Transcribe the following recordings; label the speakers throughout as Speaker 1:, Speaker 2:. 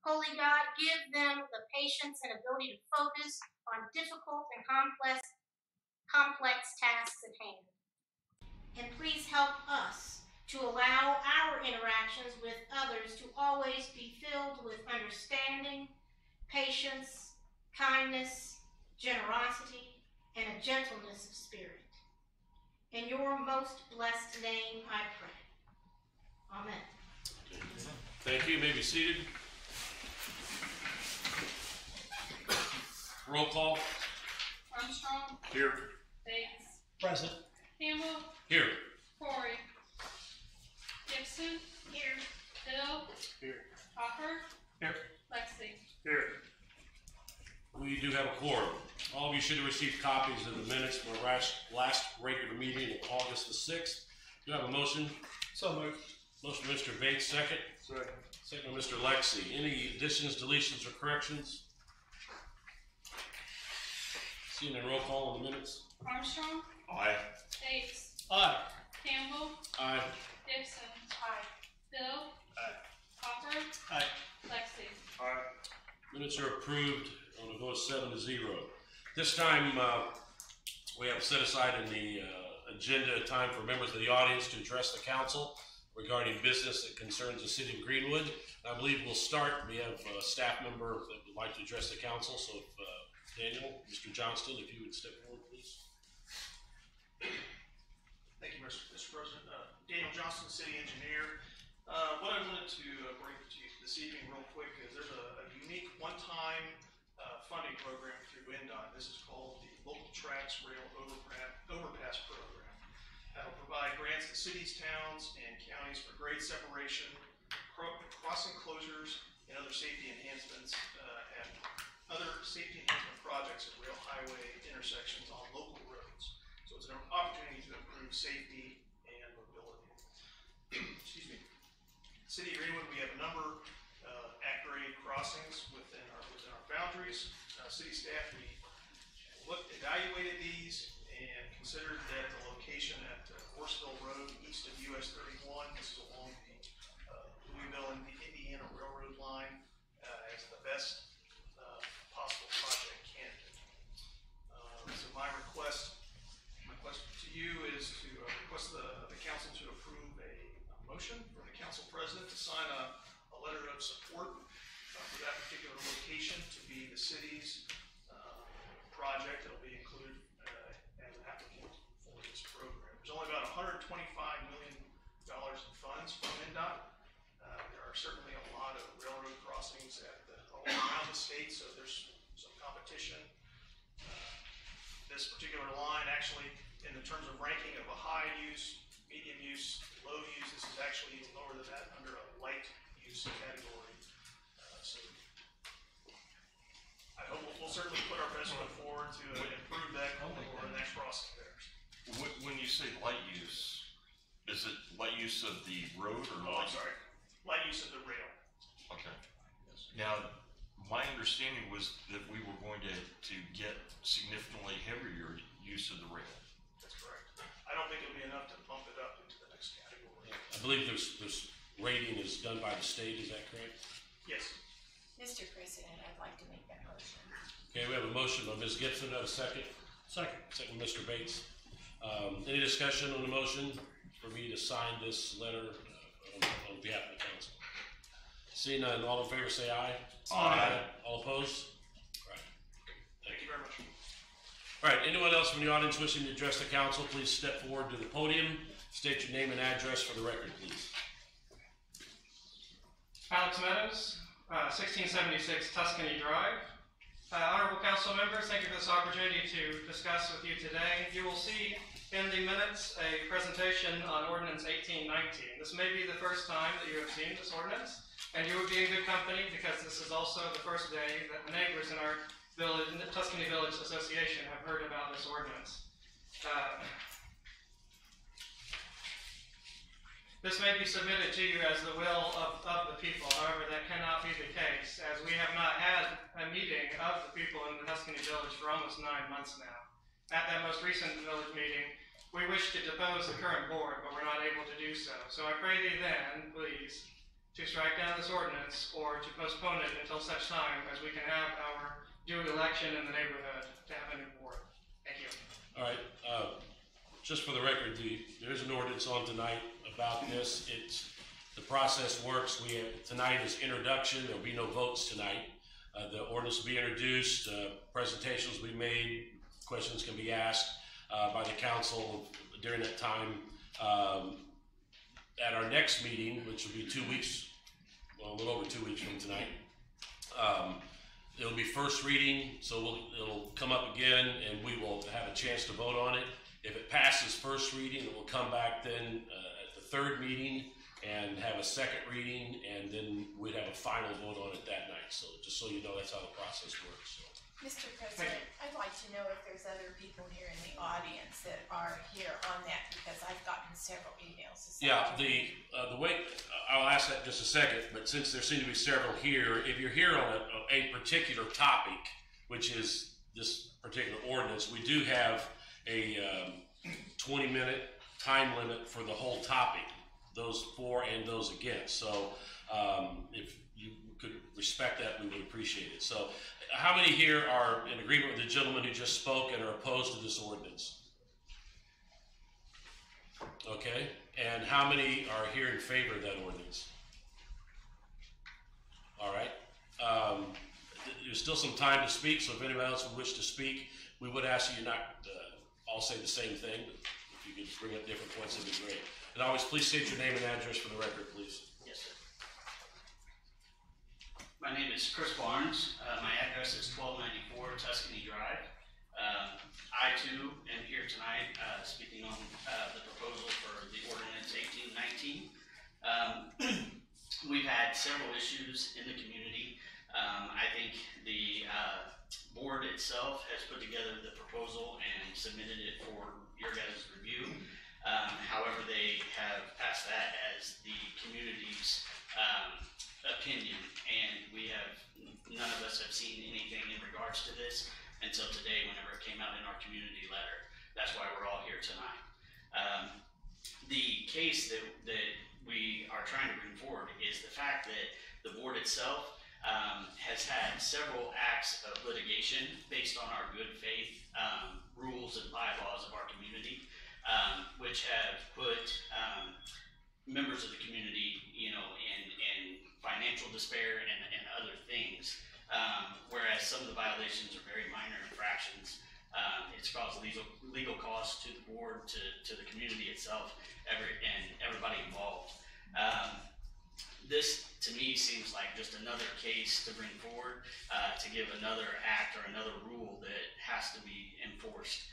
Speaker 1: Holy God, give them the patience and ability to focus on difficult and complex tasks at hand. And please help us to allow our interactions with others to always be filled with understanding, patience, kindness, generosity, and a gentleness of spirit. In your most blessed name I pray. Amen.
Speaker 2: Thank you. You may be seated. Roll call.
Speaker 3: Armstrong.
Speaker 2: Here.
Speaker 3: Bates.
Speaker 4: Present.
Speaker 3: Campbell.
Speaker 2: Here.
Speaker 3: Corey. Gibson.
Speaker 1: Here.
Speaker 3: Bill.
Speaker 2: Here.
Speaker 3: Hopper.
Speaker 2: Here.
Speaker 3: Lexi.
Speaker 2: Here. We do have a quorum. All of you should have received copies of the minutes from our last regular meeting on August the 6th. Do you have a motion?
Speaker 4: So moved.
Speaker 2: Motion by Mr. Bates, second.
Speaker 4: Second.
Speaker 2: Second by Mr. Lexi. Any additions, deletions, or corrections? Seeing a roll call on the minutes.
Speaker 3: Armstrong.
Speaker 2: Aye.
Speaker 3: Bates.
Speaker 4: Aye.
Speaker 3: Campbell.
Speaker 2: Aye.
Speaker 3: Gibson. Aye. Bill.
Speaker 4: Aye.
Speaker 3: Hopper.
Speaker 4: Aye.
Speaker 3: Lexi.
Speaker 4: Aye.
Speaker 2: Minutes are approved on a vote 7-0. This time, we have set aside in the agenda time for members of the audience to address the council regarding business that concerns the city of Greenwood. I believe we'll start. We have a staff member that would like to address the council. So if Daniel, Mr. Johnston, if you would step forward, please.
Speaker 5: Thank you, Mr. President. Daniel Johnston, city engineer. What I wanted to bring to you this evening real quick is there's a unique one-time funding program through INDOT. This is called the Local Tracks Rail Overpass Program. That'll provide grants to cities, towns, and counties for grade separation, crossing closures, and other safety enhancements and other safety enhancement projects at rail highway intersections on local roads. So it's an opportunity to improve safety and mobility. Excuse me. City of Greenwood, we have a number at-grade crossings within our boundaries. City staff, we evaluated these and considered that the location at Horseville Road, east of US 31, this is along the Louisville and the Indiana Railroad line, as the best possible project candidate. So my request to you is to request the council to approve a motion from the council president to sign a letter of support for that particular location to be the city's project that will be included as an applicant for this program. There's only about $125 million in funds from INDOT. There are certainly a lot of railroad crossings all around the state, so there's some competition. This particular line actually, in the terms of ranking of a high use, medium use, low use, this is actually even lower than that under a light use category. So I hope we'll certainly put our best foot forward to improve that for the next crossing there.
Speaker 6: When you say light use, is it light use of the road or
Speaker 5: I'm sorry. Light use of the rail.
Speaker 6: Okay. Yes. Now, my understanding was that we were going to get significantly heavier use of the rail.
Speaker 5: That's correct. I don't think it'll be enough to bump it up into the next category.
Speaker 2: I believe this rating is done by the state. Is that correct?
Speaker 5: Yes.
Speaker 1: Mr. President, I'd like to make that motion.
Speaker 2: Okay, we have a motion by Ms. Gibson. Do I have a second?
Speaker 4: Second.
Speaker 2: Second, Mr. Bates. Any discussion on the motion for me to sign this letter on behalf of the council? Seeing none, all in favor say aye.
Speaker 4: Aye.
Speaker 2: All opposed? All right.
Speaker 5: Thank you very much.
Speaker 2: All right, anyone else from the audience wishing to address the council, please step forward to the podium. State your name and address for the record, please.
Speaker 7: Alex Meadows, 1676 Tuscany Drive. Honorable council members, thank you for this opportunity to discuss with you today. You will see in the minutes a presentation on Ordinance 1819. This may be the first time that you have seen this ordinance, and you would be in good company because this is also the first day that the neighbors in our village, in the Tuscany Village Association, have heard about this ordinance. This may be submitted to you as the will of the people. However, that cannot be the case, as we have not had a meeting of the people in the Tuscany Village for almost 9 months now. At that most recent village meeting, we wished to depose the current board, but we're not able to do so. So I pray thee then, please, to strike down this ordinance or to postpone it until such time as we can have our due election in the neighborhood to have a new board. Thank you.
Speaker 2: All right, just for the record, there is an ordinance on tonight about this. The process works. Tonight is introduction. There'll be no votes tonight. The ordinance will be introduced, presentations will be made, questions can be asked by the council during that time. At our next meeting, which will be 2 weeks, well, a little over 2 weeks from tonight, it'll be first reading, so it'll come up again and we will have a chance to vote on it. If it passes first reading, it will come back then at the third meeting and have a second reading, and then we'd have a final vote on it that night. So just so you know, that's how the process works. So.
Speaker 8: Mr. President, I'd like to know if there's other people here in the audience that are here on that, because I've gotten several emails.
Speaker 2: Yeah, the way, I'll ask that in just a second, but since there seem to be several here, if you're here on a particular topic, which is this particular ordinance, we do have a 20-minute time limit for the whole topic, those for and those against. So if you could respect that, we would appreciate it. So how many here are in agreement with the gentleman who just spoke and are opposed to this ordinance? Okay, and how many are here in favor of that ordinance? All right, there's still some time to speak, so if anybody else would wish to speak, we would ask you not all say the same thing, but if you could bring up different points, that'd be great. And always, please state your name and address for the record, please.
Speaker 9: Yes, sir. My name is Chris Barnes. My address is 1294 Tuscany Drive. I too am here tonight speaking on the proposal for the ordinance 1819. We've had several issues in the community. I think the board itself has put together the proposal and submitted it for your guys' review. However, they have passed that as the community's opinion, and none of us have seen anything in regards to this until today, whenever it came out in our community letter. That's why we're all here tonight. The case that we are trying to bring forward is the fact that the board itself has had several acts of litigation based on our good faith rules and bylaws of our community, which have put members of the community, in financial despair and other things. Whereas some of the violations are very minor infractions. It's caused legal costs to the board, to the community itself, and everybody involved. This, to me, seems like just another case to bring forward to give another act or another rule that has to be enforced.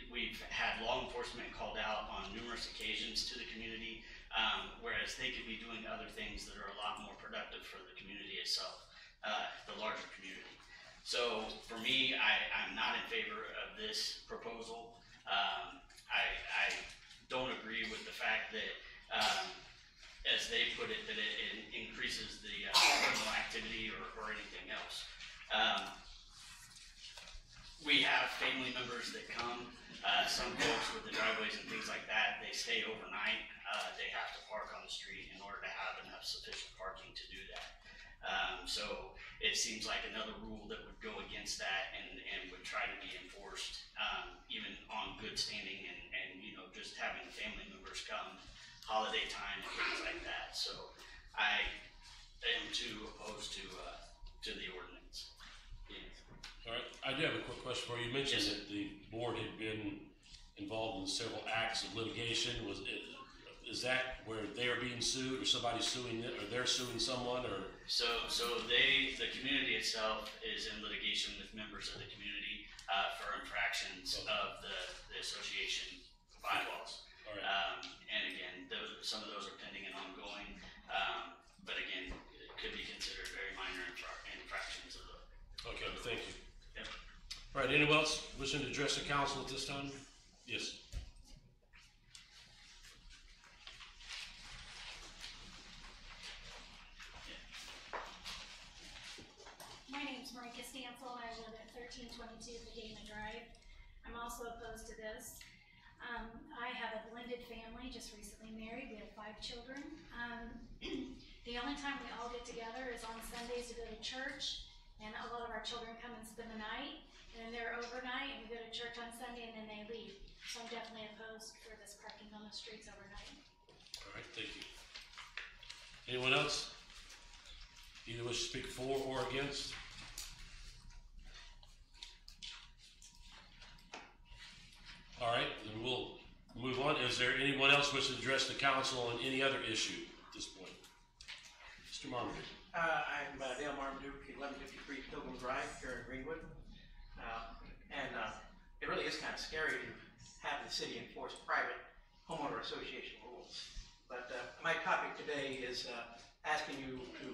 Speaker 9: We've had law enforcement called out on numerous occasions to the community, whereas they could be doing other things that are a lot more productive for the community itself, the larger community. So for me, I'm not in favor of this proposal. I don't agree with the fact that, as they put it, that it increases the criminal activity or anything else. We have family members that come, some folks with the driveways and things like that, they stay overnight. They have to park on the street in order to have enough sufficient parking to do that. So it seems like another rule that would go against that and would try to be enforced, even on good standing and just having the family members come holiday time and things like that. So I am too opposed to the ordinance.
Speaker 2: All right, I do have a quick question for you. You mentioned that the board had been involved in several acts of litigation. Is that where they are being sued, or somebody's suing them, or they're suing someone, or?
Speaker 9: So the community itself is in litigation with members of the community for infractions of the association bylaws.
Speaker 2: All right.
Speaker 9: And again, some of those are pending and ongoing, but again, it could be considered very minor infractions of the.
Speaker 2: Okay, well, thank you.
Speaker 9: Yep.
Speaker 2: All right, anyone else wishing to address the council at this time? Yes.
Speaker 10: My name's Marika Stansel, and I live at 1322 Padena Drive. I'm also opposed to this. I have a blended family. family, just recently married. We have 5 children. The only time we all get together is on Sundays to go to church, and a lot of our children come and spend the night, and then they're overnight, and we go to church on Sunday, and then they leave. So I'm definitely opposed for this parking on the streets overnight.
Speaker 2: All right, thank you. Anyone else? Either wish to speak for or against? All right, then we'll move on. Is there anyone else wishing to address the council on any other issue at this point? Mr. Marmaduke.
Speaker 11: I'm Dale Marmaduke, 1153 Pilgrim Drive here in Greenwood. It really is kind of scary to have the city enforce private homeowner association rules. But my topic today is asking you to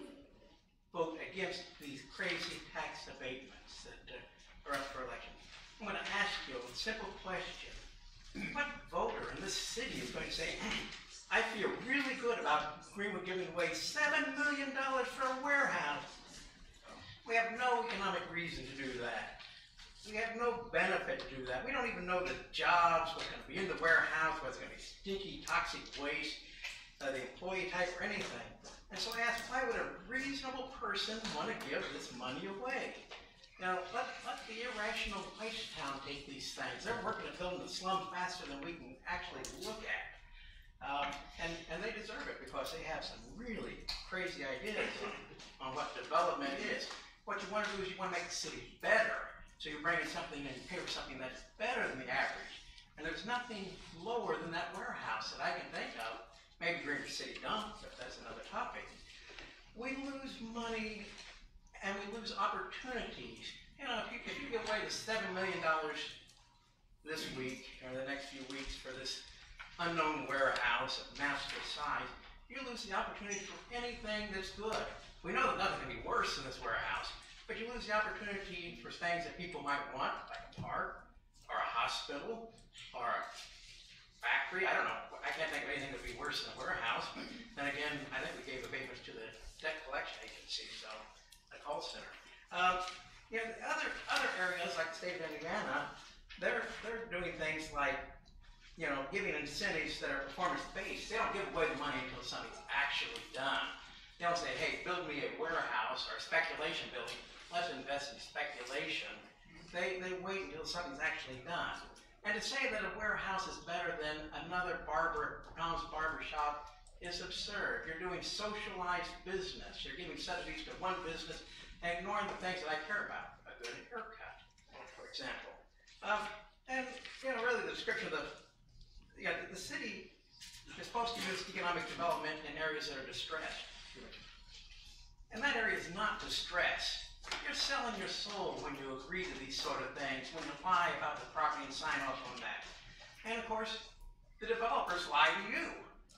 Speaker 11: vote against these crazy tax abatements that are up for election. I'm going to ask you a simple question. What voter in this city is going to say, I feel really good about Greenwood giving away $7 million for a warehouse? We have no economic reason to do that. We have no benefit to do that. We don't even know the jobs, what's going to be in the warehouse, what's going to be stinky, toxic waste, the employee type, or anything. And so I asked, why would a reasonable person want to give this money away? Now, let the irrational waste town take these things. They're working at building the slum faster than we can actually look at. And they deserve it because they have some really crazy ideas on what development is. What you want to do is you want to make the city better. So you're bringing something and you pay for something that's better than the average. And there's nothing lower than that warehouse that I can think of. Maybe Greenwich City Dump, but that's another topic. We lose money and we lose opportunities. You know, if you give away the $7 million this week or the next few weeks for this unknown warehouse of massive size, you lose the opportunity for anything that's good. We know that nothing can be worse than this warehouse, but you lose the opportunity for things that people might want, like a park, or a hospital, or a factory. I don't know. I can't think of anything that would be worse than a warehouse. Then again, I think we gave abatements to the debt collection agency, so a call center. You know, other areas like the state of Indiana, they're doing things like, you know, giving incentives that are performance-based. They don't give away the money until something's actually done. They don't say, hey, build me a warehouse or a speculation building. Let's invest in speculation. They wait until something's actually done. And to say that a warehouse is better than another Tom's barber shop is absurd. You're doing socialized business. You're giving subsidies to one business and ignoring the things that I care about. A good haircut, for example. And, you know, really the description of the city is supposed to use economic development in areas that are distressed. And that area is not distressed. You're selling your soul when you agree to these sort of things, when you lie about the property and sign off on that. And of course, the developers lie to you.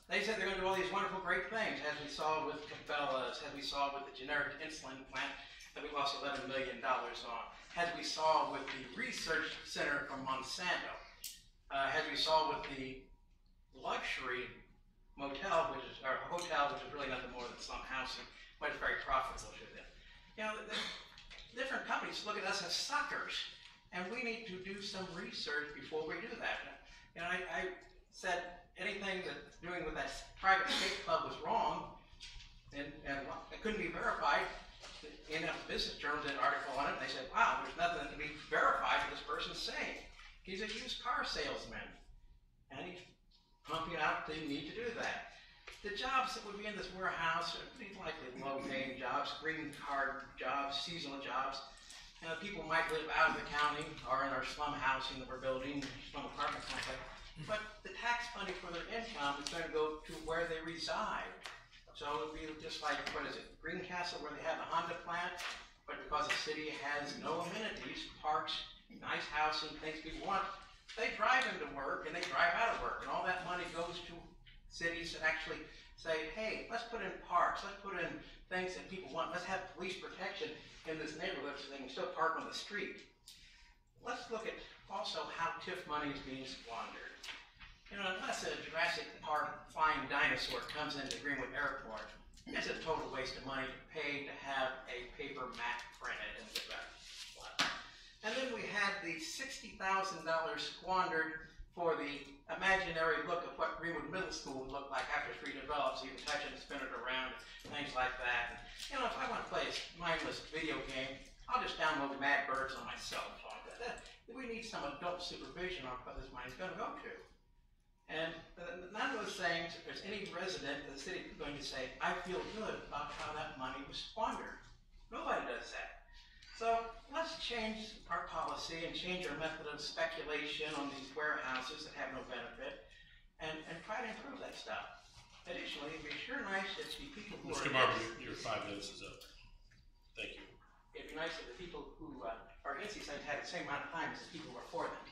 Speaker 11: They said they're going to do all these wonderful, great things, as we saw with Cabela's, as we saw with the generic insulin plant that we lost $11 million on, as we saw with the research center from Monsanto, as we saw with the luxury motel, or hotel, which is really nothing more than slum housing, but it's very profitable to them. You know, the different companies look at us as suckers, and we need to do some research before we do that. You know, I said anything that doing with that private state club was wrong, and it couldn't be verified. In a business journal did an article on it, and they said, wow, there's nothing that can be verified what this person's saying. He's a used car salesman, and he's pumping out the need to do that. The jobs that would be in this warehouse are pretty likely low-paying jobs, green card jobs, seasonal jobs. People might live out of the county or in our slum housing that we're building, slum apartment complex. But the tax money for their income is going to go to where they reside. So it would be just like, what is it, Greencastle, where they have a Honda plant, but because the city has no amenities, parks, nice housing, things people want, they drive into work and they drive out of work, and all that money goes to cities that actually say, hey, let's put in parks, let's put in things that people want, let's have police protection in this neighborhood so they can still park on the street. Let's look at also how TIF money is being squandered. You know, unless a Jurassic Park flying dinosaur comes into Greenwood Airport, it's a total waste of money to pay to have a paper map printed and get that. And then we had the $60,000 squandered for the imaginary look of what Greenwood Middle School would look like after it's redeveloped, so you can touch it and spin it around, things like that. You know, if I want to play a mindless video game, I'll just download Mad Birds on my cell phone. We need some adult supervision on what this money's going to go to. And none of those things, if there's any resident of the city going to say, I feel good about how that money was squandered. Nobody does that. So let's change our policy and change our method of speculation on these warehouses that have no benefit and try to improve that stuff. Additionally, it'd be sure nice if the people who
Speaker 2: Mr. Marvin, your 5 minutes is up. Thank you.
Speaker 11: It'd be nice if the people who are against these things had the same amount of time as the people who are for them.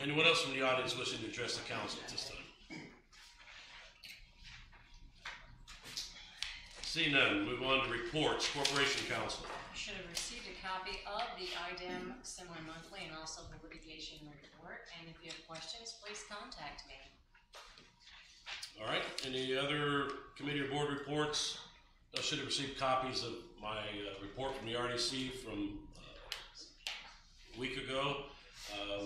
Speaker 2: Anyone else from the audience wishing to address the council at this time? Seeing none, move on to reports. Corporation Counsel.
Speaker 12: You should have received a copy of the IDEM semi-monthly and also the litigation report. And if you have questions, please contact me.
Speaker 2: All right. Any other committee or board reports? I should have received copies of my report from the RDC from a week ago.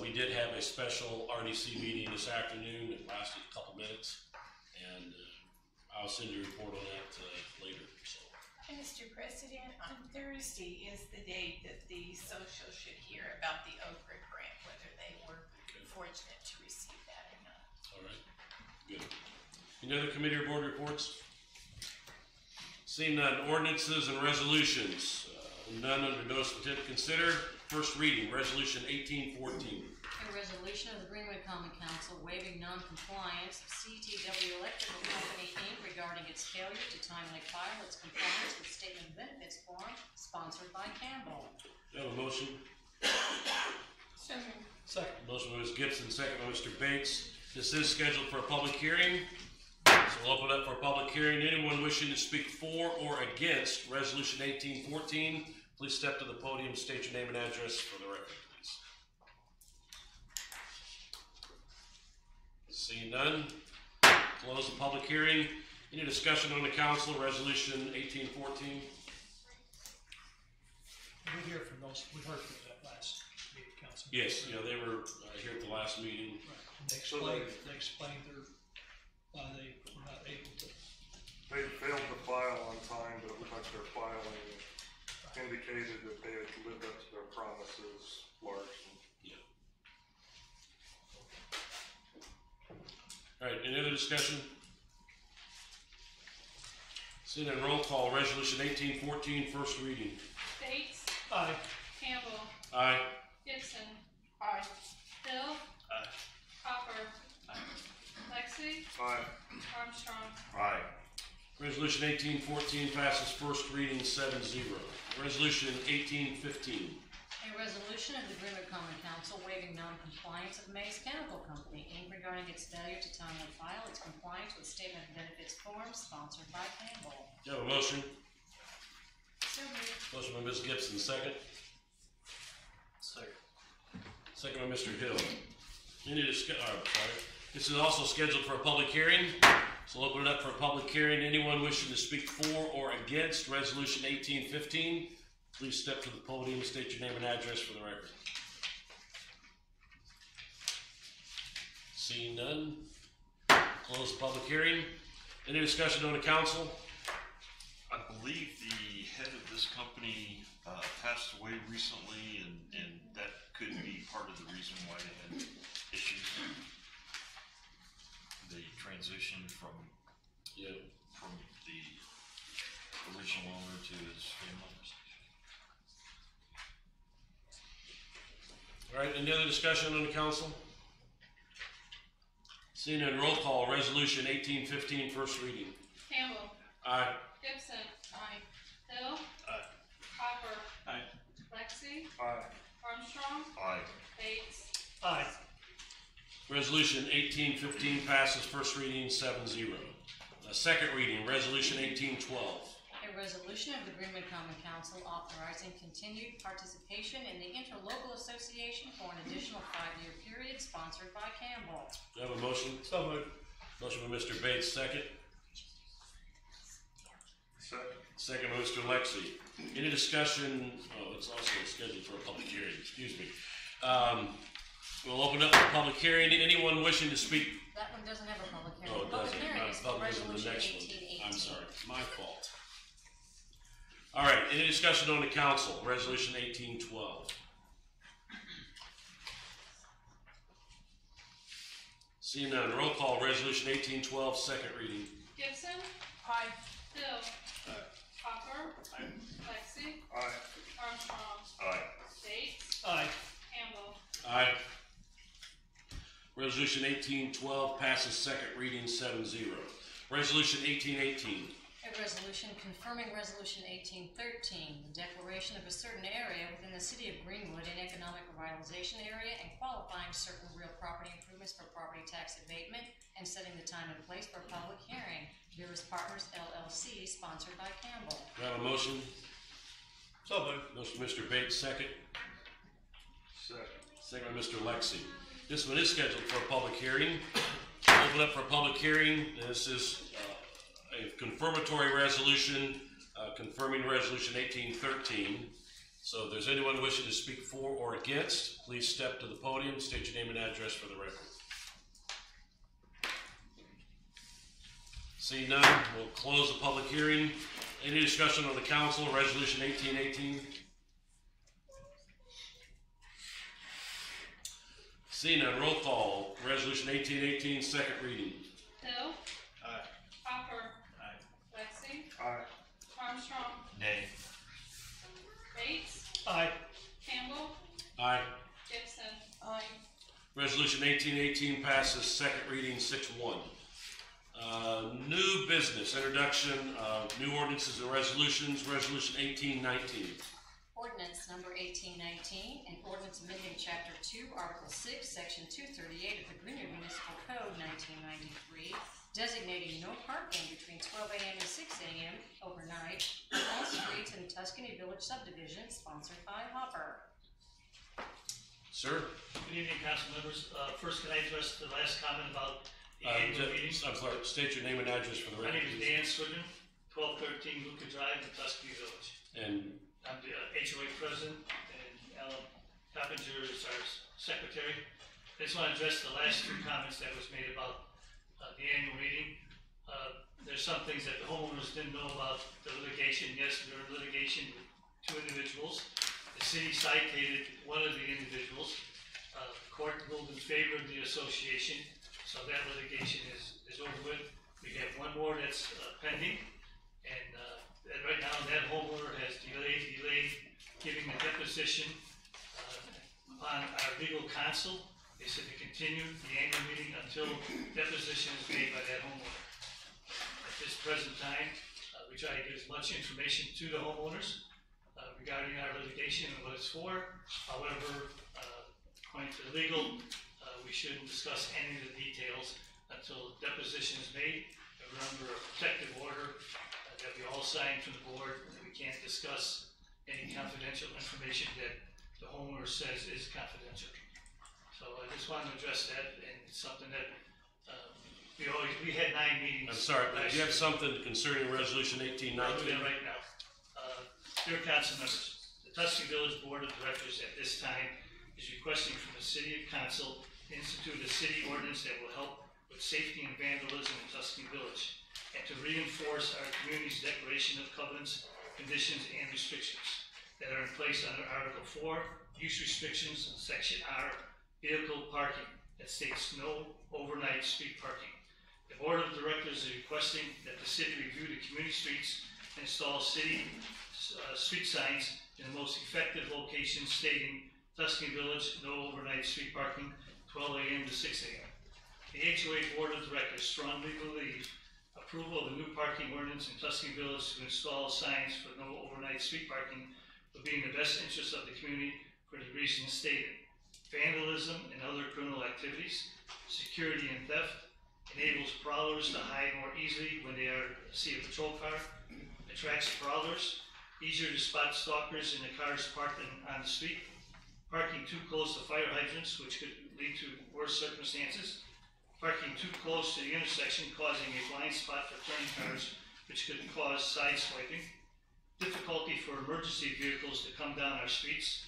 Speaker 2: We did have a special RDC meeting this afternoon. It lasted a couple minutes, and I'll send you a report on that later. So.
Speaker 8: And Mr. President, on Thursday is the date that the social should hear about the Okra grant, whether they were fortunate to receive that or not.
Speaker 2: All right, good. Any other committee or board reports? Seeing none, ordinances and resolutions. None under notice of intent to consider. First reading, Resolution 1814.
Speaker 12: A resolution of the Greenwood Common Council waiving non-compliance of CTW Electrical Company, Inc. regarding its failure to timely file its compliance with statement of benefits form, sponsored by Campbell.
Speaker 2: Do you have a motion?
Speaker 8: So moved.
Speaker 4: Second.
Speaker 2: Motion by Ms. Gibson, second by Mr. Bates. This is scheduled for a public hearing. So we'll open up for a public hearing. Anyone wishing to speak for or against Resolution 1814, please step to the podium, state your name and address for the record, please. Seeing none, close the public hearing. Any discussion on the council, Resolution 1814?
Speaker 4: We hear from those, we heard from that last meeting, council.
Speaker 2: Yes, yeah, they were here at the last meeting.
Speaker 4: Right. They explained why they were not able to.
Speaker 13: They failed to file on time, but it looked like their filing indicated that they had lived up to their promises largely.
Speaker 2: Yeah. All right, any other discussion? Seeing none, roll call, Resolution 1814, first reading.
Speaker 3: Bates.
Speaker 4: Aye.
Speaker 3: Campbell.
Speaker 2: Aye.
Speaker 3: Gibson.
Speaker 8: Aye.
Speaker 3: Hill.
Speaker 6: Aye.
Speaker 3: Hopper. Lexi.
Speaker 13: Aye.
Speaker 3: Armstrong.
Speaker 6: Aye.
Speaker 2: Resolution 1814 passes first reading 7-0. Resolution 1815.
Speaker 12: A resolution of the Greenwood Common Council waiving non-compliance of Mays Chemical Company, Inc. regarding its failure to timely file its compliance with statement of benefits form, sponsored by Campbell.
Speaker 2: Do you have a motion?
Speaker 8: So moved.
Speaker 2: Motion by Ms. Gibson, second.
Speaker 6: Second.
Speaker 2: Second by Mr. Hill. Any sorry. This is also scheduled for a public hearing, so we'll open it up for a public hearing. Anyone wishing to speak for or against Resolution 1815, please step to the podium, state your name and address for the record. Seeing none, close the public hearing. Any discussion on the council?
Speaker 6: I believe the head of this company passed away recently, and that could be part of the reason why they had issues. The transition from the original owner to his family.
Speaker 2: All right, any other discussion on the council? Seeing none, roll call, Resolution 1815, first reading.
Speaker 3: Campbell.
Speaker 2: Aye.
Speaker 3: Gibson.
Speaker 8: Aye.
Speaker 3: Hill.
Speaker 6: Aye.
Speaker 3: Hopper.
Speaker 6: Aye.
Speaker 3: Lexi.
Speaker 13: Aye.
Speaker 3: Armstrong.
Speaker 6: Aye.
Speaker 3: Bates.
Speaker 4: Aye.
Speaker 2: Resolution 1815 passes first reading 7-0. Second reading, Resolution 1812.
Speaker 12: A resolution of the Greenwood Common Council authorizing continued participation in the Interlocal Association for an additional 5-year period, sponsored by Campbell.
Speaker 2: Do you have a motion?
Speaker 4: So moved.
Speaker 2: Motion by Mr. Bates, second.
Speaker 13: Second.
Speaker 2: Second by Mr. Lexi. Any discussion? Oh, it's also scheduled for a public hearing, excuse me. We'll open up the public hearing. Anyone wishing to speak?
Speaker 12: That one doesn't have a public hearing.
Speaker 2: Oh, it
Speaker 12: Public
Speaker 2: doesn't.
Speaker 12: hearing is for
Speaker 2: Public is the
Speaker 12: resolution
Speaker 2: next one.
Speaker 12: 1818.
Speaker 2: I'm sorry, my fault. All right, any discussion on the council? Resolution 1812. Seeing none, roll call, resolution 1812, second reading.
Speaker 3: Gibson.
Speaker 8: Aye.
Speaker 3: Hill. Hopper. Lexi.
Speaker 13: Aye.
Speaker 3: Armstrong.
Speaker 6: Aye.
Speaker 3: Bates.
Speaker 4: Aye.
Speaker 3: Campbell.
Speaker 2: Aye. Resolution 1812 passes second reading 7-0. Resolution 1818.
Speaker 12: A resolution confirming resolution 1813, the declaration of a certain area within the city of Greenwood an economic revitalization area and qualifying certain real property improvements for property tax abatement and setting the time and place for public hearing. Beers Partners LLC, sponsored by Campbell.
Speaker 2: Do I have a motion?
Speaker 4: So moved.
Speaker 2: Motion Mr. Bates, second.
Speaker 13: Second.
Speaker 2: Second by Mr. Lexi. This one is scheduled for a public hearing. Open up for a public hearing. This is a confirmatory resolution, confirming resolution 1813. So if there's anyone wishing to speak for or against, please step to the podium, state your name and address for the record. Seeing none, we'll close the public hearing. Any discussion on the council, resolution 1818? Seeing none, roll call, resolution 1818, second reading.
Speaker 3: Hill.
Speaker 13: Aye.
Speaker 3: Hopper.
Speaker 13: Aye.
Speaker 3: Lexi.
Speaker 13: Aye.
Speaker 3: Armstrong.
Speaker 6: Nay.
Speaker 3: Bates.
Speaker 4: Aye.
Speaker 3: Campbell.
Speaker 2: Aye.
Speaker 3: Gibson.
Speaker 8: Aye.
Speaker 2: Resolution 1818 passes second reading 6-1. New business, introduction of new ordinances and resolutions, resolution 1819.
Speaker 12: Ordinance number 1819, an ordinance amending chapter 2, article 6, section 238 of the Greenwood Municipal Code 1993, designating no parking between 12 a.m. and 6 a.m. overnight on all streets in Tuscany Village subdivision, sponsored by Hopper.
Speaker 2: Sir?
Speaker 4: Good evening, council members. First, can I address the last comment about the annual meeting?
Speaker 2: I'm sorry, state your name and address for the
Speaker 4: My
Speaker 2: record.
Speaker 4: name is Dan Swidden, 1213 Luca Drive in Tuscany Village.
Speaker 2: And
Speaker 4: I'm the HOA president, and Alan Coppinger is our secretary. I just want to address the last two comments that was made about the annual meeting. There's some things that the homeowners didn't know about the litigation. Yes, we were in litigation with two individuals. The city cited one of the individuals. The court ruled in favor of the association, so that litigation is over with. We have one more that's pending, and right now that homeowner has delayed giving a deposition upon our legal counsel. They said to continue the annual meeting until deposition is made by that homeowner. At this present time, we try to get as much information to the homeowners regarding our litigation and what it's for. However, according to legal, we shouldn't discuss any of the details until the deposition is made. And we're under a protective order that we all signed from the board, that we can't discuss any confidential information that the homeowner says is confidential. So I just wanted to address that, and it's something that we had 9 meetings.
Speaker 2: I'm sorry, but
Speaker 4: last
Speaker 2: do you have
Speaker 4: year.
Speaker 2: something concerning resolution
Speaker 4: I'll do
Speaker 2: 1819?
Speaker 4: that right now. Dear council members, the Tuscany Village Board of Directors at this time is requesting from the City Council to institute a city ordinance that will help with safety and vandalism in Tuscany Village, and to reinforce our community's declaration of covenants, conditions, and restrictions that are in place under Article 4, use restrictions, and Section R, vehicle parking, that states no overnight street parking. The Board of Directors is requesting that the city review the community streets and install city street signs in the most effective locations stating Tuscany Village, no overnight street parking, 12 a.m. to 6 a.m. The HOA Board of Directors strongly believe approval of a new parking ordinance in Tuscany Village to install signs for no overnight street parking would be in the best interest of the community for the reasons stated. Vandalism and other criminal activities, security and theft, enables prowlers to hide more easily when they see a patrol car, attracts prowlers, easier to spot stalkers in the cars parked on the street, parking too close to fire hydrants, which could lead to worse circumstances, parking too close to the intersection causing a blind spot for turning cars, which could cause side swiping, difficulty for emergency vehicles to come down our streets,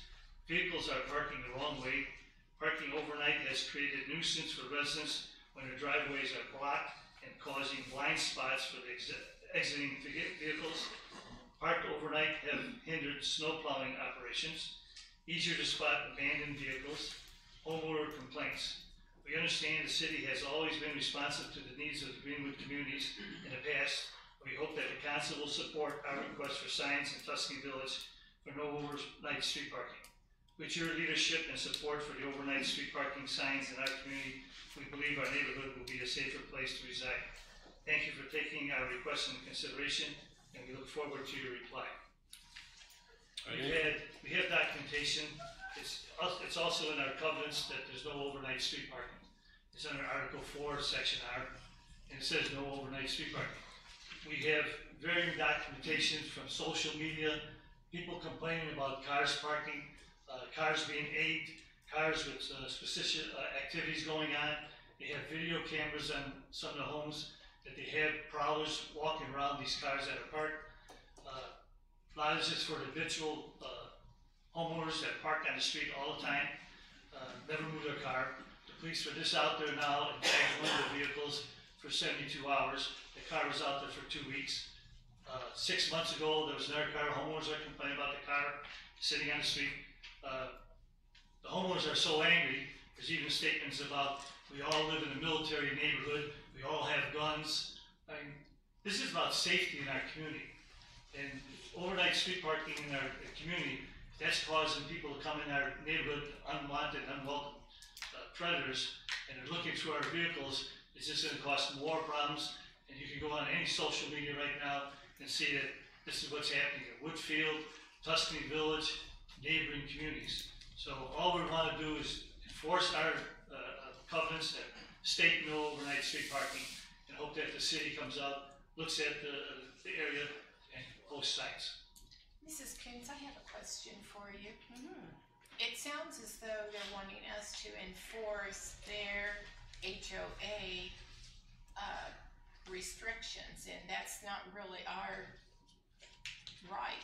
Speaker 4: Vehicles are parking the wrong way. Parking overnight has created nuisance for residents when their driveways are blocked and causing blind spots for the exiting vehicles. Parked overnight have hindered snow plowing operations. Easier to spot abandoned vehicles. Homeowner complaints. We understand the city has always been responsive to the needs of the Greenwood communities in the past. We hope that the council will support our request for signs in Tuscany Village for no overnight street parking. With your leadership and support for the overnight street parking signs in our community, we believe our neighborhood will be a safer place to reside. Thank you for taking our request into consideration, and we look forward to your reply. We have documentation. It's also in our covenants that there's no overnight street parking. It's under Article 4, Section R, and it says no overnight street parking. We have varying documentation from social media, people complaining about cars parking, cars being egged, cars with specific activities going on. They have video cameras on some of the homes that they have prowlers walking around these cars that are parked. A lot of this is for the habitual homeowners that park on the street all the time, never move their car. The police are just out there now and tagged one of the vehicles for 72 hours. The car was out there for 2 weeks. 6 months ago, there was another car. Homeowners are complaining about the car sitting on the street. The homeowners are so angry, there's even statements about, we all live in a military neighborhood, we all have guns. I mean, this is about safety in our community. And overnight street parking in our community, that's causing people to come in our neighborhood, unwanted, unwelcome predators, and they're looking through our vehicles. It's just gonna cause more problems. And you can go on any social media right now and see that this is what's happening in Woodfield, Tuscany Village, neighboring communities. So all we want to do is enforce our covenants that state no overnight street parking, and hope that the city comes out, looks at the area, and posts signs.
Speaker 8: Mrs. Coons, I have a question for you. It sounds as though they're wanting us to enforce their HOA restrictions, and that's not really our right,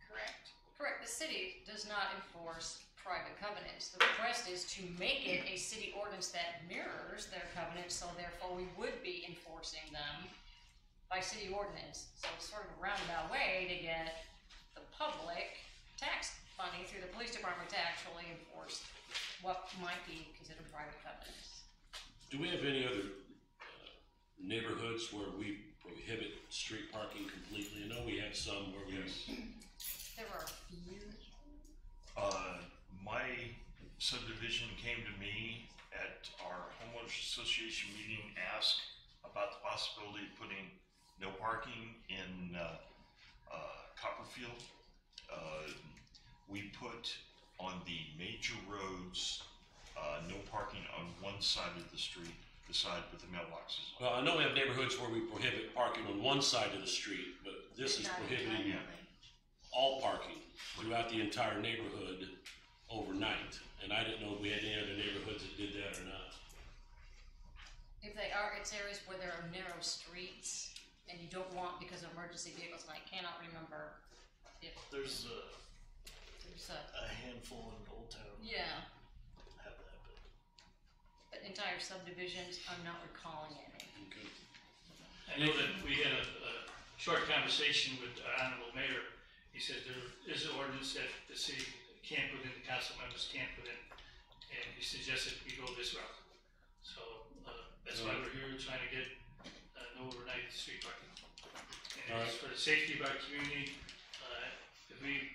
Speaker 8: correct?
Speaker 12: Correct, the city does not enforce private covenants. The request is to make it a city ordinance that mirrors their covenants, so therefore we would be enforcing them by city ordinance. So it's sort of a roundabout way to get the public tax funding through the police department to actually enforce what might be considered private covenants.
Speaker 2: Do we have any other neighborhoods where we prohibit street parking completely? I know we have some where we have.
Speaker 12: There are a few.
Speaker 6: My subdivision came to me at our homeowners association meeting, asked about the possibility of putting no parking in Copperfield. We put on the major roads no parking on one side of the street, the side with the mailboxes.
Speaker 2: Well, I know we have neighborhoods where we prohibit parking on one side of the street, but this is prohibiting all parking throughout the entire neighborhood overnight. And I didn't know if we had any other neighborhoods that did that or not.
Speaker 12: If they are, it's areas where there are narrow streets and you don't want because of emergency vehicles, and I cannot remember if
Speaker 5: There's
Speaker 12: there's
Speaker 5: a handful in Old Town.
Speaker 12: yeah,
Speaker 5: Have that,
Speaker 12: but entire subdivisions, I'm not recalling any.
Speaker 2: Okay.
Speaker 4: I know that we had a short conversation with our honorable mayor. He said there is an ordinance that the city can't put in, the council members can't put in, and he suggested we go this route. So that's why we're here, trying to get no overnight street parking. And it's for the safety of our community. If we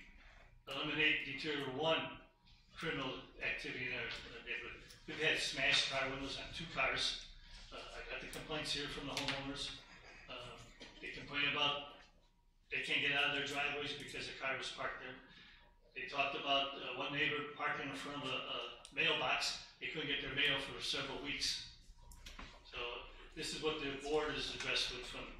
Speaker 4: eliminate, deter one criminal activity in our neighborhood. We've had smashed car windows on 2 cars. I got the complaints here from the homeowners. They complain about they can't get out of their driveways because the car was parked there. They talked about one neighbor parking in front of a mailbox. They couldn't get their mail for several weeks. So this is what the board is addressed with from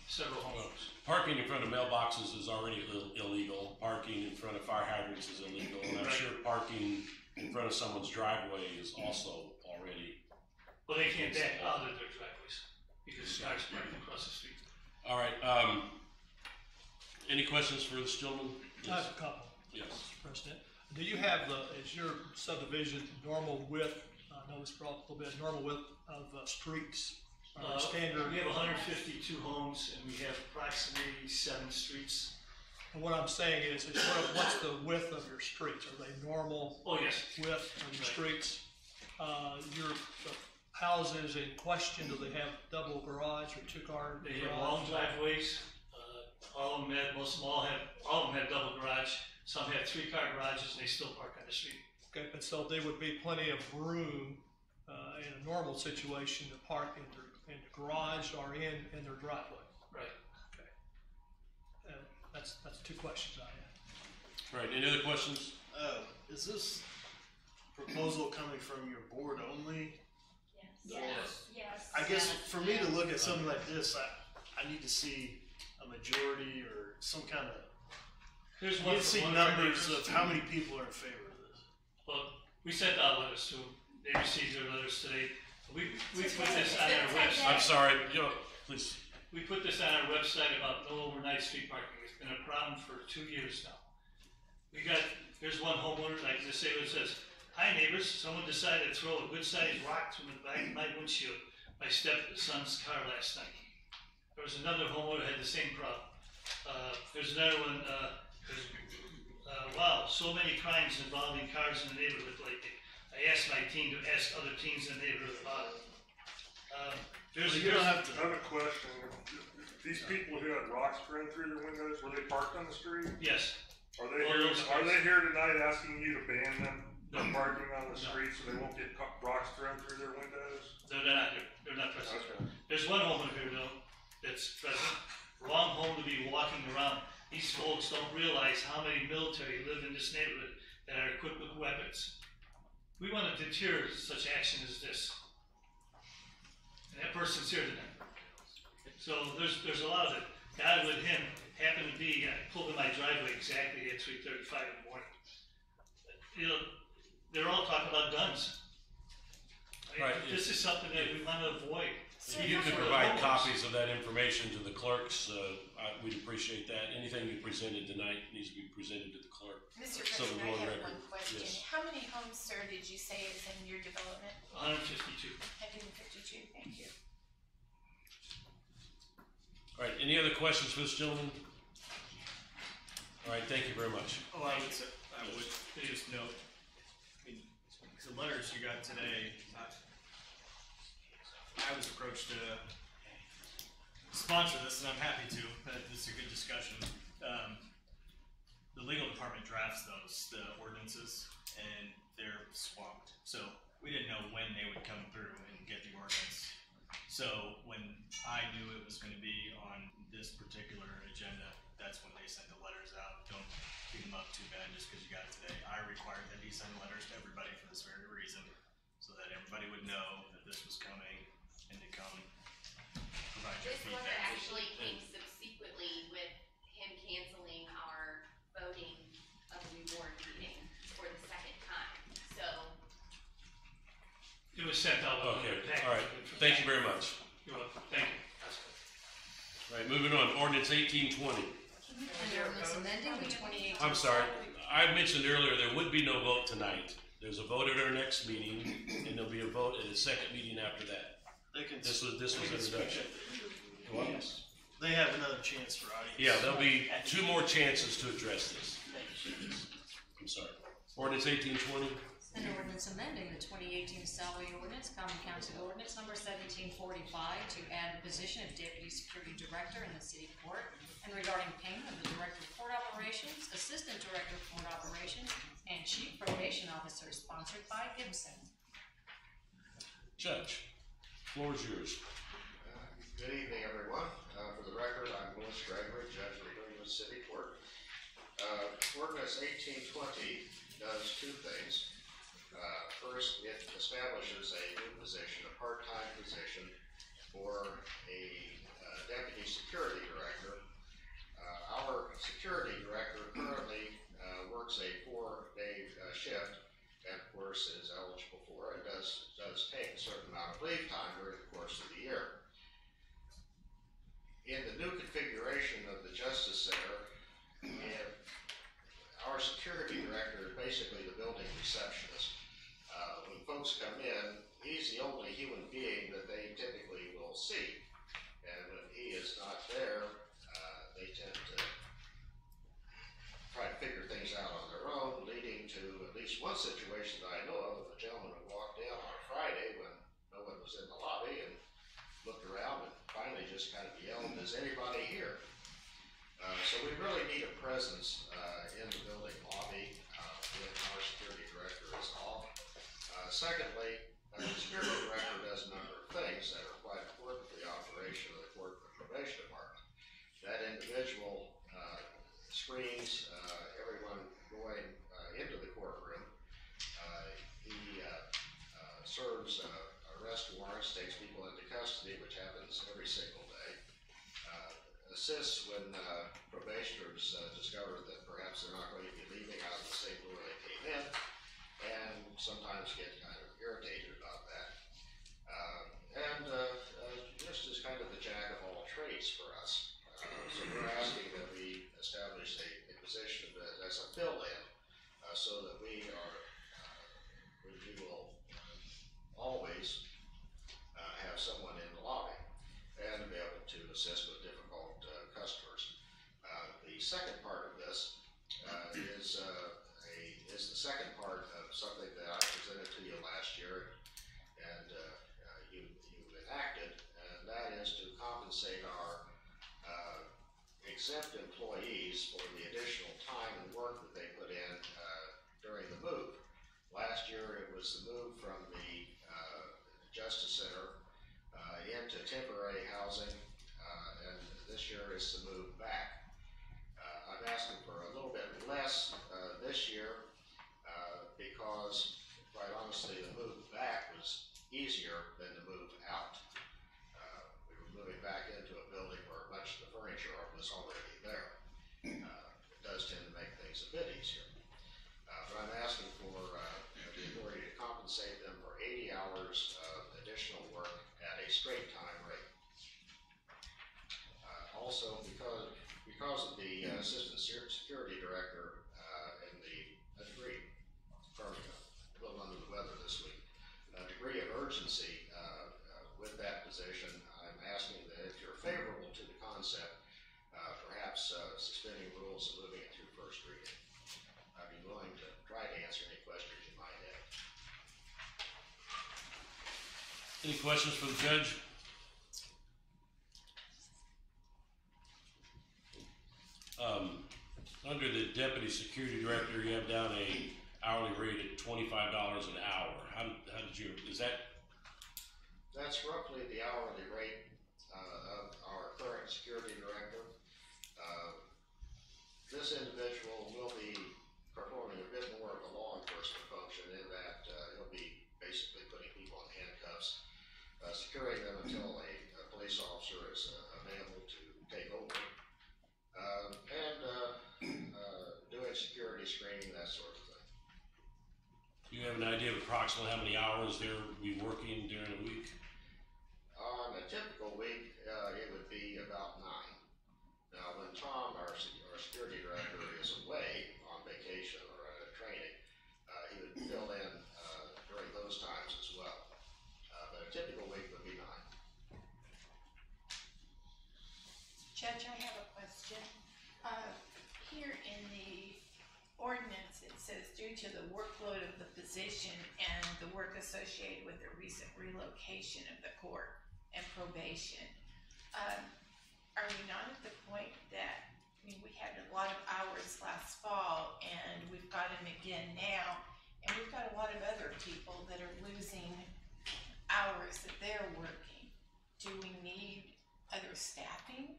Speaker 4: several homeowners.
Speaker 2: Parking in front of mailboxes is already illegal. Parking in front of fire hydrants is illegal. And I'm sure parking in front of someone's driveway is also already.
Speaker 4: Well, they can't back out of their driveways because the cars parked across the street.
Speaker 2: All right. Any questions for this gentleman?
Speaker 14: I have a couple.
Speaker 2: Yes.
Speaker 14: Mr. President. Do you have is your subdivision normal width, I know it's brought up a little bit, normal width of streets? Standard?
Speaker 4: We have 152 homes and we have approximately 7 streets.
Speaker 14: And what I'm saying is what's the width of your streets? Are they normal?
Speaker 4: Oh, yes.
Speaker 14: Width of your streets? Your houses in question, do they have double garage or 2-car garage?
Speaker 4: They have long driveways. All of them have double garage. Some have 3-car garages and they still park on the street.
Speaker 14: Okay, but so there would be plenty of room in a normal situation to park in the garage or in their driveway.
Speaker 4: Right.
Speaker 14: Okay. That's 2 questions I have.
Speaker 2: All right, any other questions?
Speaker 15: Is this proposal coming from your board only?
Speaker 10: Yes. Yes.
Speaker 15: I guess for me to look at something like this, I need to see a majority or some kind of.
Speaker 4: There's
Speaker 15: you need to see numbers of how many people are in favor of this.
Speaker 4: Well, we sent out letters to them. They received their letters today. We put this on our website.
Speaker 2: I'm sorry, please.
Speaker 4: We put this on our website about no overnight street parking. It's been a problem for 2 years now. Here's one homeowner, like the sailor says, "Hi neighbors, someone decided to throw a good-sized rock through the back of my windshield. My stepson's car last night." There was another homeowner who had the same problem. There's another one, wow, so many crimes involving cars in the neighborhood lately. I asked my team to ask other teams in the neighborhood about it.
Speaker 13: You don't have to. I have a question. These people who had rocks thrown through their windows, were they parked on the street?
Speaker 4: Yes.
Speaker 13: Are they here tonight asking you to ban them from parking on the street so they won't get rocks thrown through their windows?
Speaker 4: They're not here. They're not present.
Speaker 13: Okay.
Speaker 4: There's one homeowner here though that's present. Wrong home to be walking around. These folks don't realize how many military live in this neighborhood that are equipped with weapons. We want to deter such action as this. And that person's here tonight. So there's a lot of it. God with him happened to be, I pulled in my driveway exactly at 3:35 in the morning. They're all talking about guns.
Speaker 2: Right.
Speaker 4: This is something that we want to avoid.
Speaker 2: You could provide copies of that information to the clerks. We'd appreciate that. Anything you presented tonight needs to be presented to the clerk.
Speaker 8: Mr.
Speaker 2: So
Speaker 8: President,
Speaker 2: we'll go on
Speaker 8: I have
Speaker 2: record.
Speaker 8: one question.
Speaker 2: Yes.
Speaker 8: How many homes, sir, did you say is in your development?
Speaker 4: 152.
Speaker 8: 152, thank you.
Speaker 2: All right, any other questions for this gentleman? All right, thank you very much.
Speaker 16: Oh, I would just note, the letters you got today, I was approached to sponsor this, and I'm happy to. This is a good discussion. The legal department drafts the ordinances, and they're swamped. So we didn't know when they would come through and get the ordinance. So when I knew it was going to be on this particular agenda, that's when they sent the letters out. Don't beat them up too bad just because you got it today. I required that he send letters to everybody for this very reason, so that everybody would know that this was coming and to come provide your
Speaker 17: This
Speaker 16: feedback.
Speaker 17: letter actually came subsequently with him canceling our voting of the new board meeting for the second time. So
Speaker 4: it was sent out.
Speaker 2: Okay, all right. Thank you very much.
Speaker 4: You're welcome. Thank you.
Speaker 2: All right, moving on. Ordinance 1820.
Speaker 12: An ordinance amending the 2018.
Speaker 2: I'm sorry. I mentioned earlier there would be no vote tonight. There's a vote at our next meeting, and there'll be a vote at the second meeting after that. This was introduction. What?
Speaker 15: They have another chance for audience.
Speaker 2: Yeah, there'll be 2 more chances to address this. I'm sorry. Ordinance 1820.
Speaker 12: An ordinance amending the 2018 salary ordinance, Common Council Ordinance Number 1745, to add the position of Deputy Security Director in the City Court, and regarding payment of the Director of Court Operations, Assistant Director of Court Operations, and Chief Probation Officer, sponsored by Gibson.
Speaker 2: Judge, floor is yours.
Speaker 18: Good evening, everyone. For the record, I'm Louis Gregory, Judge of the Greenwood City Court. Ordinance 1820 does 2 things. First, it establishes a new position, a part-time position, for a Deputy Security Director. Our Security Director currently works a 4-day shift, and of course is eligible for and does take a certain amount of leave time during the course of the year. In the new configuration of the Justice Center, our Security Director basically is anybody here. So we really need a presence in the building lobby when our security director is off. Secondly, the security director does a number of things that are quite important for the operation of the court and probation department. That individual screens everyone going into the courtroom. He serves arrest warrants, takes people into custody, which happens every single day. Assists when probationers discover that perhaps they're not going to be leaving out of the same door they came in, and sometimes get kind of irritated about that. Just is kind of the jack of all trades for us. So we're asking that we establish a position as a fill-in, so that we will always have someone in the lobby and be able to assist with difficult customers. The second part of this is the second part of something that I presented to you last year, and you enacted, and that is to compensate our exempt employees for the additional time and work that they put in during the move. Last year it was the move from the Justice Center into temporary housing, and this year is the move back. I'm asking for a little bit less this year because, quite honestly, the move back was easier than the move out. We were moving back into a building where much of the furniture was already there. It does tend to make things a bit easier. But I'm asking for the authority to compensate them for 80 hours of additional work at a straight time rate. Also, because of the assistant security director and the degree, pardon me, a little under the weather this week, degree of urgency with that position, I'm asking that if you're favorable to the concept, perhaps suspending rules and moving it through first reading. I'd be willing to try to answer any questions you might have.
Speaker 2: Any questions for the judge? Under the deputy security director, you have down a hourly rate at $25 an hour. How did you, is that?
Speaker 18: That's roughly the hourly rate of our current security director. This individual will be performing a bit more of a law enforcement function in that he'll be basically putting people in handcuffs, securing them until a police officer is available to take over, and doing security screening, that sort of thing.
Speaker 2: Do you have an idea of approximately how many hours they'll be working during a week?
Speaker 18: On a typical week, it would be about 9. Now, when Tom, our security director, is away on vacation or at a training, he would fill in during those times as well. But a typical week would be 9.
Speaker 8: Judge, I have a question. Here in the ordinance, it says due to the workload of the position and the work associated with the recent relocation of the court and probation, are we not at the point that, I mean, we had a lot of hours last fall and we've got them again now, and we've got a lot of other people that are losing hours that they're working. Do we need other staffing?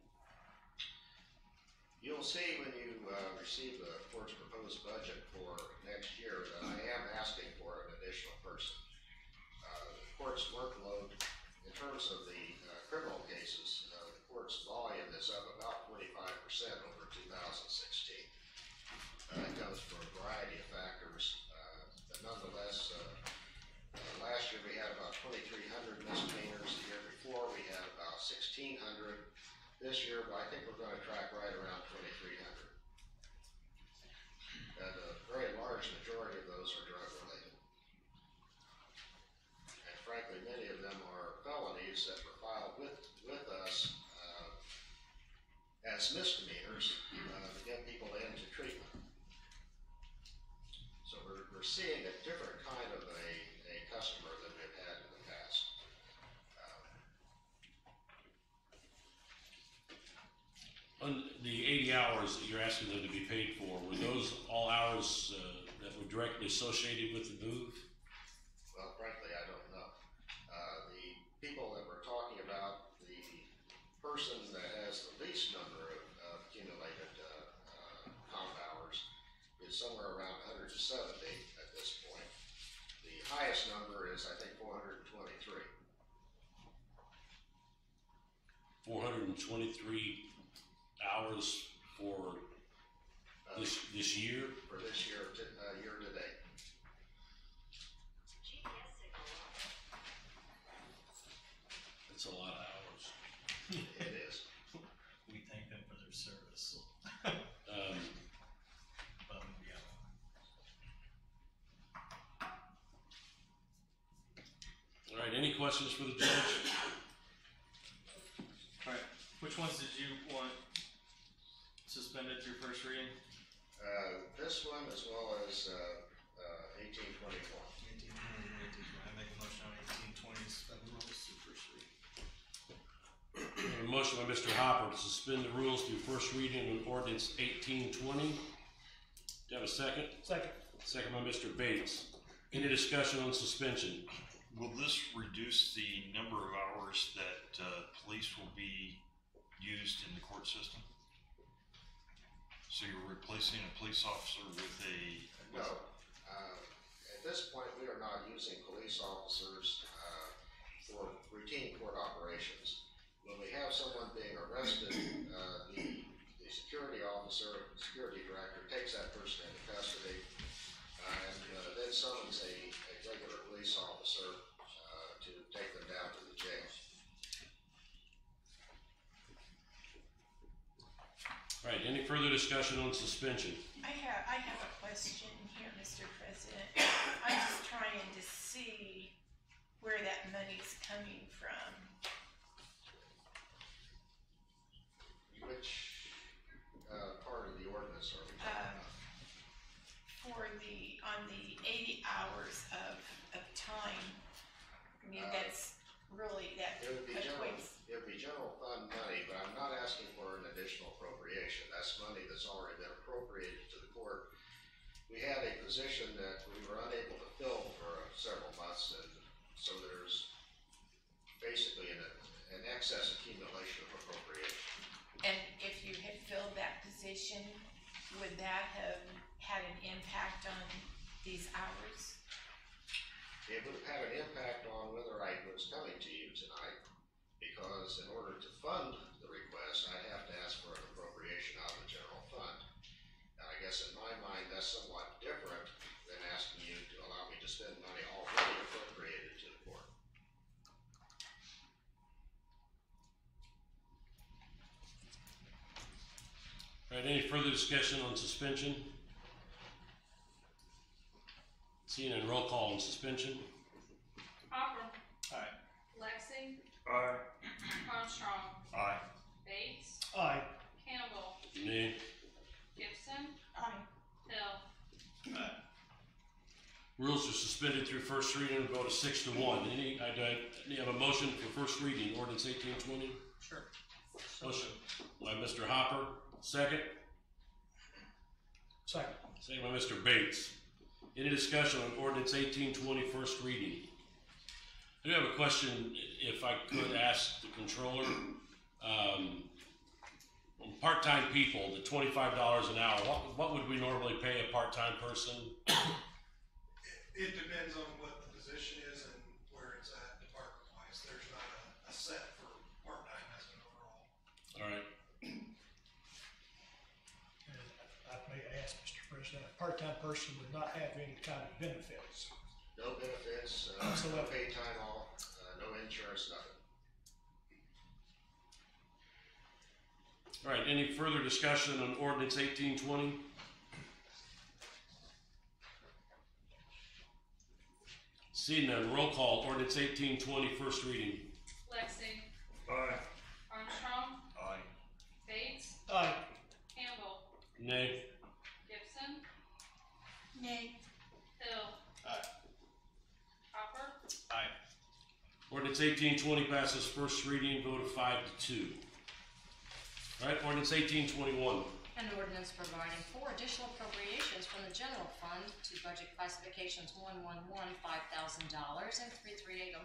Speaker 18: You'll see when you receive the court's proposed budget for next year that I am asking for an additional person. The court's workload, in terms of the criminal cases, the court's volume is up about 45% over 2016. It comes from a variety of factors, but nonetheless, last year we had about 2,300 misdemeanors. The year before we had about 1,600. This year, I think we're going to track right around 2,300. And a very large majority of those are drug related. And frankly, many of them are felonies that were filed with us as misdemeanors to get people into treatment. So we're seeing a different kind of a customer than we've had in the past.
Speaker 2: 50 hours that you're asking them to be paid for, were those all hours that were directly associated with the move?
Speaker 18: Well, frankly, I don't know. The people that we're talking about, the person that has the least number of accumulated comp hours is somewhere around 170 at this point. The highest number is, I think, 423.
Speaker 2: 423 hours for this year?
Speaker 18: For this year, year to date.
Speaker 2: That's a lot of hours.
Speaker 18: It is.
Speaker 16: We thank them for their service. Above and beyond.
Speaker 2: All right, any questions for the judge?
Speaker 16: All right, which ones did you want suspended through first reading?
Speaker 18: This one as well as 1821.
Speaker 16: 1820, I make a motion on 1820 to suspend the rules through first reading.
Speaker 2: We have a motion by Mr. Hopper to suspend the rules through first reading on ordinance 1820. Do you have a second?
Speaker 14: Second.
Speaker 2: Second by Mr. Bates. Any discussion on suspension?
Speaker 6: Will this reduce the number of hours that police will be used in the court system? So you're replacing a police officer with a...
Speaker 18: No. At this point, we are not using police officers for routine court operations. When we have someone being arrested, the security officer, security director, takes that person into custody and then summons a regular police officer to take them down to the jail.
Speaker 2: All right, any further discussion on suspension?
Speaker 8: I have a question here, Mr. President. I'm just trying to see where that money's coming from.
Speaker 18: Which part of the ordinance are we talking about?
Speaker 8: On the 80 hours of time, I mean, that's really, that
Speaker 18: It would be
Speaker 8: equates.
Speaker 18: general fund money, but I'm not asking for an additional appropriation. That's money that's already been appropriated to the court. We had a position that we were unable to fill for several months, and so there's basically an excess accumulation of appropriation.
Speaker 8: And if you had filled that position, would that have had an impact on these hours?
Speaker 18: It would have had an impact on whether I was coming to you tonight, because in order to fund the request, I have to ask for an appropriation out of the general fund. Now, I guess in my mind, that's somewhat different than asking you to allow me to spend money already appropriated to the court.
Speaker 2: All right, any further discussion on suspension? Seeing none, roll call on suspension.
Speaker 3: Hopper.
Speaker 16: Aye.
Speaker 3: Lexi.
Speaker 13: Aye.
Speaker 3: Armstrong.
Speaker 6: Aye.
Speaker 3: Bates.
Speaker 14: Aye.
Speaker 3: Campbell.
Speaker 2: Nay.
Speaker 3: Gibson.
Speaker 8: Aye.
Speaker 3: Hill.
Speaker 16: Aye.
Speaker 2: Rules are suspended through first reading and vote of 6-1. I have a motion for first reading, ordinance 1820.
Speaker 14: Sure.
Speaker 2: Motion by Mr. Hopper, second.
Speaker 14: Second.
Speaker 2: Second by Mr. Bates. Any discussion on ordinance 1820, first reading? I do have a question, if I could ask the controller. On part-time people, the $25 an hour, what would we normally pay a part-time person?
Speaker 19: It depends on what the position is and where it's at department-wise. There's not a set for part-time as an overall.
Speaker 2: All right.
Speaker 14: And I may ask, Mr. President, a part-time person would not have any kind of benefits.
Speaker 18: No benefits, no paid time off, no insurance, nothing.
Speaker 2: All right, any further discussion on ordinance 1820? Seeing none, roll call, ordinance 1820, first reading.
Speaker 3: Lexi.
Speaker 13: Aye.
Speaker 3: Armstrong.
Speaker 6: Aye.
Speaker 3: Bates.
Speaker 14: Aye.
Speaker 3: Campbell.
Speaker 2: Nay.
Speaker 3: Gibson.
Speaker 8: Nay.
Speaker 3: Hill.
Speaker 16: Aye.
Speaker 3: Hopper.
Speaker 16: Aye.
Speaker 2: Ordinance 1820 passes first reading, vote of 5-2. All right, ordinance 1821.
Speaker 12: An ordinance providing for additional appropriations from the general fund to budget classifications 111 $5,000 and 338 $11,000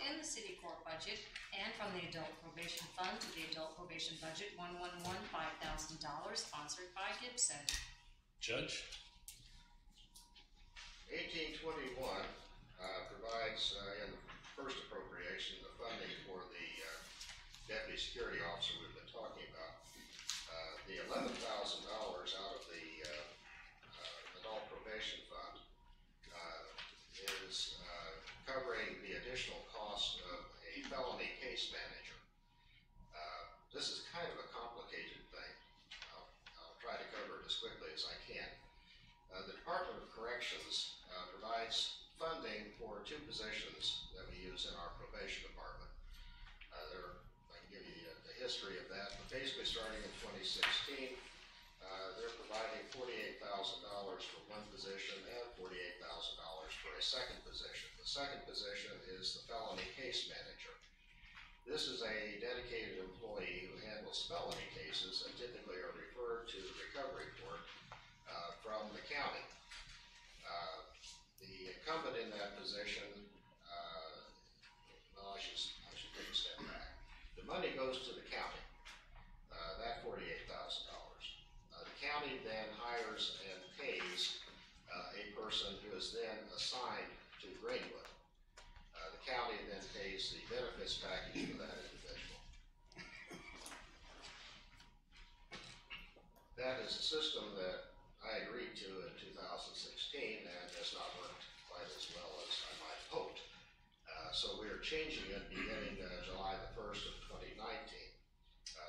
Speaker 12: in the city court budget, and from the adult probation fund to the adult probation budget 111 $5,000, sponsored by Gibson.
Speaker 2: Judge?
Speaker 18: 1821 provides in the first appropriation the funding for the deputy security officer we've been talking about. The $11,000 out of the adult probation fund is covering the additional cost of a felony case manager. This is kind of a complicated thing. I'll try to cover it as quickly as I can. The Department of Corrections provides funding for two positions that we use in our probation department. I can give you the history of that, but basically starting in 2016, they're providing $48,000 for one position and $48,000 for a second position. The second position is the felony case manager. This is a dedicated employee who handles felony cases and typically are referred to the recovery court from the county. The incumbent in that position, well, I should take a step back. The money goes to the county, that $48,000. The county then hires and pays a person who is then assigned to Greenwood. The county then pays the benefits package for that individual. That is a system that I agreed to in 2016 and has not worked quite as well as I might have hoped. So we are changing it beginning July the 1st of 2019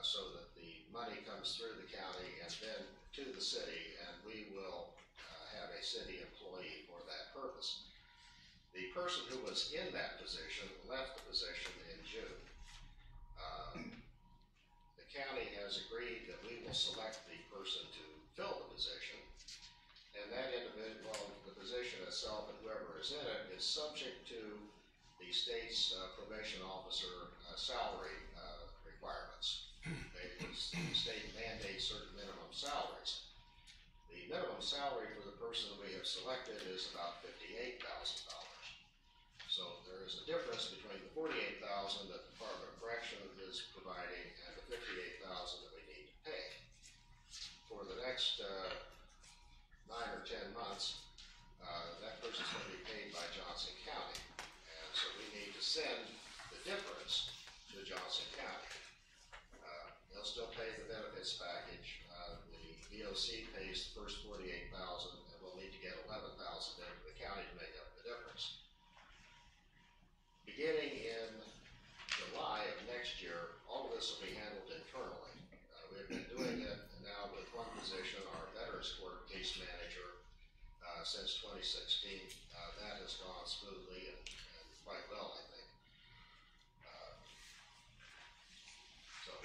Speaker 18: so that the money comes through the county and then to the city, and we will have a city employee for that purpose. The person who was in that position left the position in June. The county has agreed that we will select the person to fill the position, and that individual, the position itself and whoever is in it, is subject to the state's probation officer salary requirements. The state mandates certain minimum salaries. The minimum salary for the person we have selected is about $58,000. So there is a difference between the $48,000 that the Department of Corrections is providing and the $58,000 that we need to pay. For the next 9 or 10 months, that person is going to be paid by Johnson County. And so we need to send the difference to Johnson County. They'll still pay the benefits package. The DOC pays the first $48,000, and we'll need to get $11,000 into the county to make up the difference. Beginning in July of next year, all of this will be handled internally. We've been doing it now with one position, our Veterans Court case manager, since 2016. That has gone smoothly and quite well, I think. So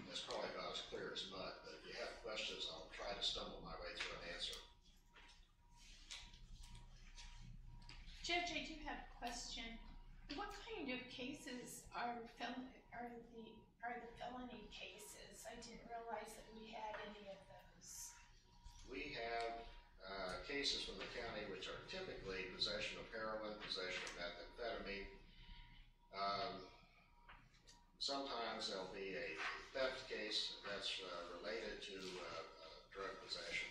Speaker 18: that's probably about as clear as mud, but if you have questions, I'll try to stumble my way through an answer.
Speaker 8: Judge, I do have a question. What kind of cases are the felony cases? I didn't realize that we had any of those.
Speaker 18: We have cases from the county which are typically possession of heroin, possession of methamphetamine. Sometimes there'll be a theft case that's related to drug possession.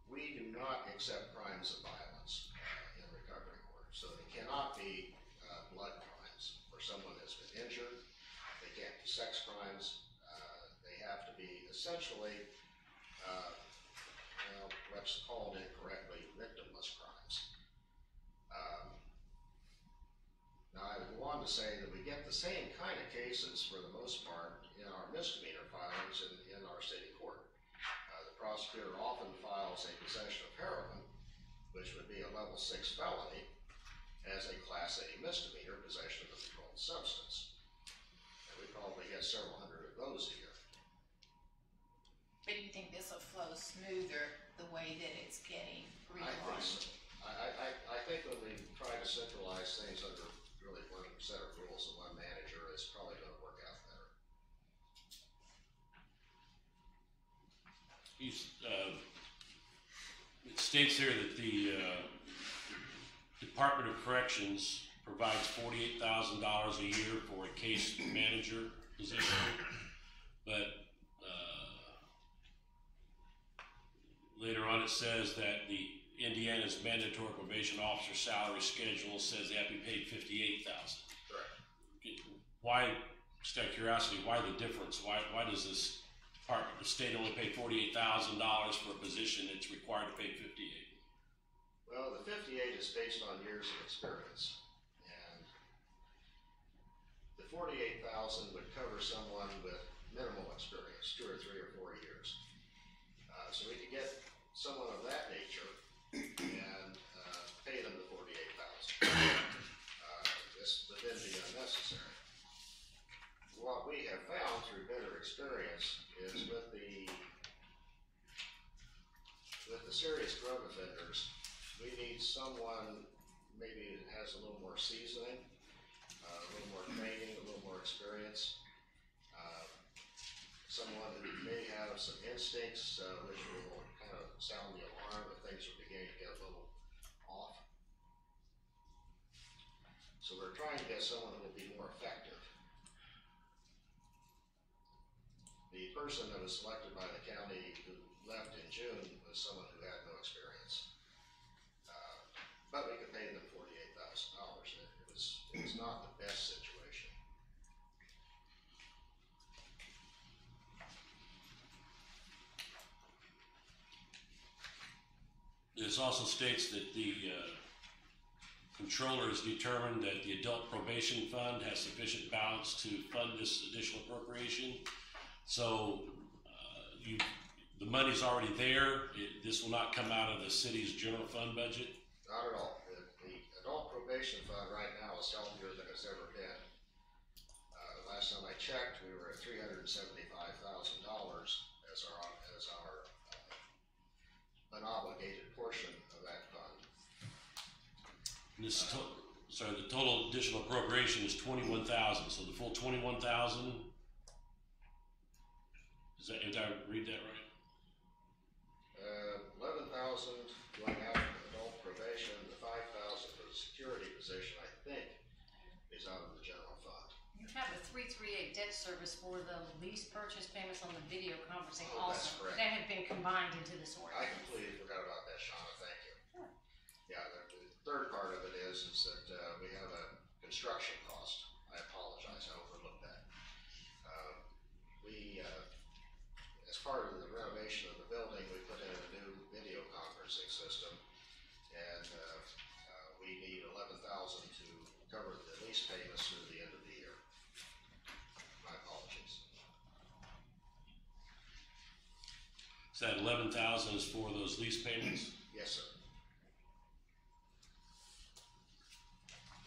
Speaker 18: We do not accept crimes of violence in recovery court, so they cannot be blood crimes where someone has been injured. They can't be sex crimes. They have to be essentially what's called incorrectly victimless crimes. Now I would go on to say that we get the same kind of cases for the most part in our misdemeanor filings in our city court. The prosecutor often files a possession of heroin, which would be a level 6 felony, as a class A misdemeanor, possession of a controlled substance. And we probably get several hundred of those a year.
Speaker 8: But you think this will flow smoother the way that it's getting realigned?
Speaker 18: I think when we try to centralize things under really one set of rules and one manager, it's probably going to work out better.
Speaker 2: It states here that the Department of Corrections provides $48,000 a year for a case manager position, but later on it says that the Indiana's mandatory probation officer salary schedule says they have to be paid $58,000.
Speaker 18: Correct.
Speaker 2: Why, just out of curiosity, why the difference? Why does this department, the state only pay $48,000 for a position that's required to pay $58,000?
Speaker 18: Well, the 58 is based on years of experience, and the 48,000 would cover someone with minimal experience, 2 or 3 or 4 years. So we could get someone of that nature and pay them the 48,000. This would then be unnecessary. What we have found through better experience is with the serious drug offenders, we need someone maybe that has a little more seasoning, a little more training, a little more experience. Someone who may have some instincts which will kind of sound the alarm if things are beginning to get a little off. So we're trying to get someone who will be more effective. The person that was selected by the county who left in June was someone who had no experience. But we could pay them $48,000. It was not the best situation.
Speaker 2: This also states that the controller has determined that the adult probation fund has sufficient balance to fund this additional appropriation. So the money's already there. This will not come out of the city's general fund budget?
Speaker 18: Not at all. The adult probation fund right now is healthier than it's ever been. Last time I checked, we were at $375,000 as our unobligated portion of that fund.
Speaker 2: And this the total additional appropriation is $21,000. So the full $21,000. Did I read that right?
Speaker 18: 11,000 going out of adult probation. The 5,000 for the security position, I think, is out of the general fund.
Speaker 12: You have the 338 debt service for the lease purchase payments on the video conferencing
Speaker 18: Oh, that's
Speaker 12: also.
Speaker 18: correct.
Speaker 12: That had been combined into this
Speaker 18: I
Speaker 12: ordinance.
Speaker 18: completely forgot about that, Shauna. Thank you. Yeah, the third part of it is that we have a construction cost. I apologize, I overlooked that. As part of the renovation of the building, we put in a new video conferencing system, and we need $11,000 to cover the lease payments through the end of the year. My apologies.
Speaker 2: So that $11,000 is for those lease payments?
Speaker 18: Yes, sir.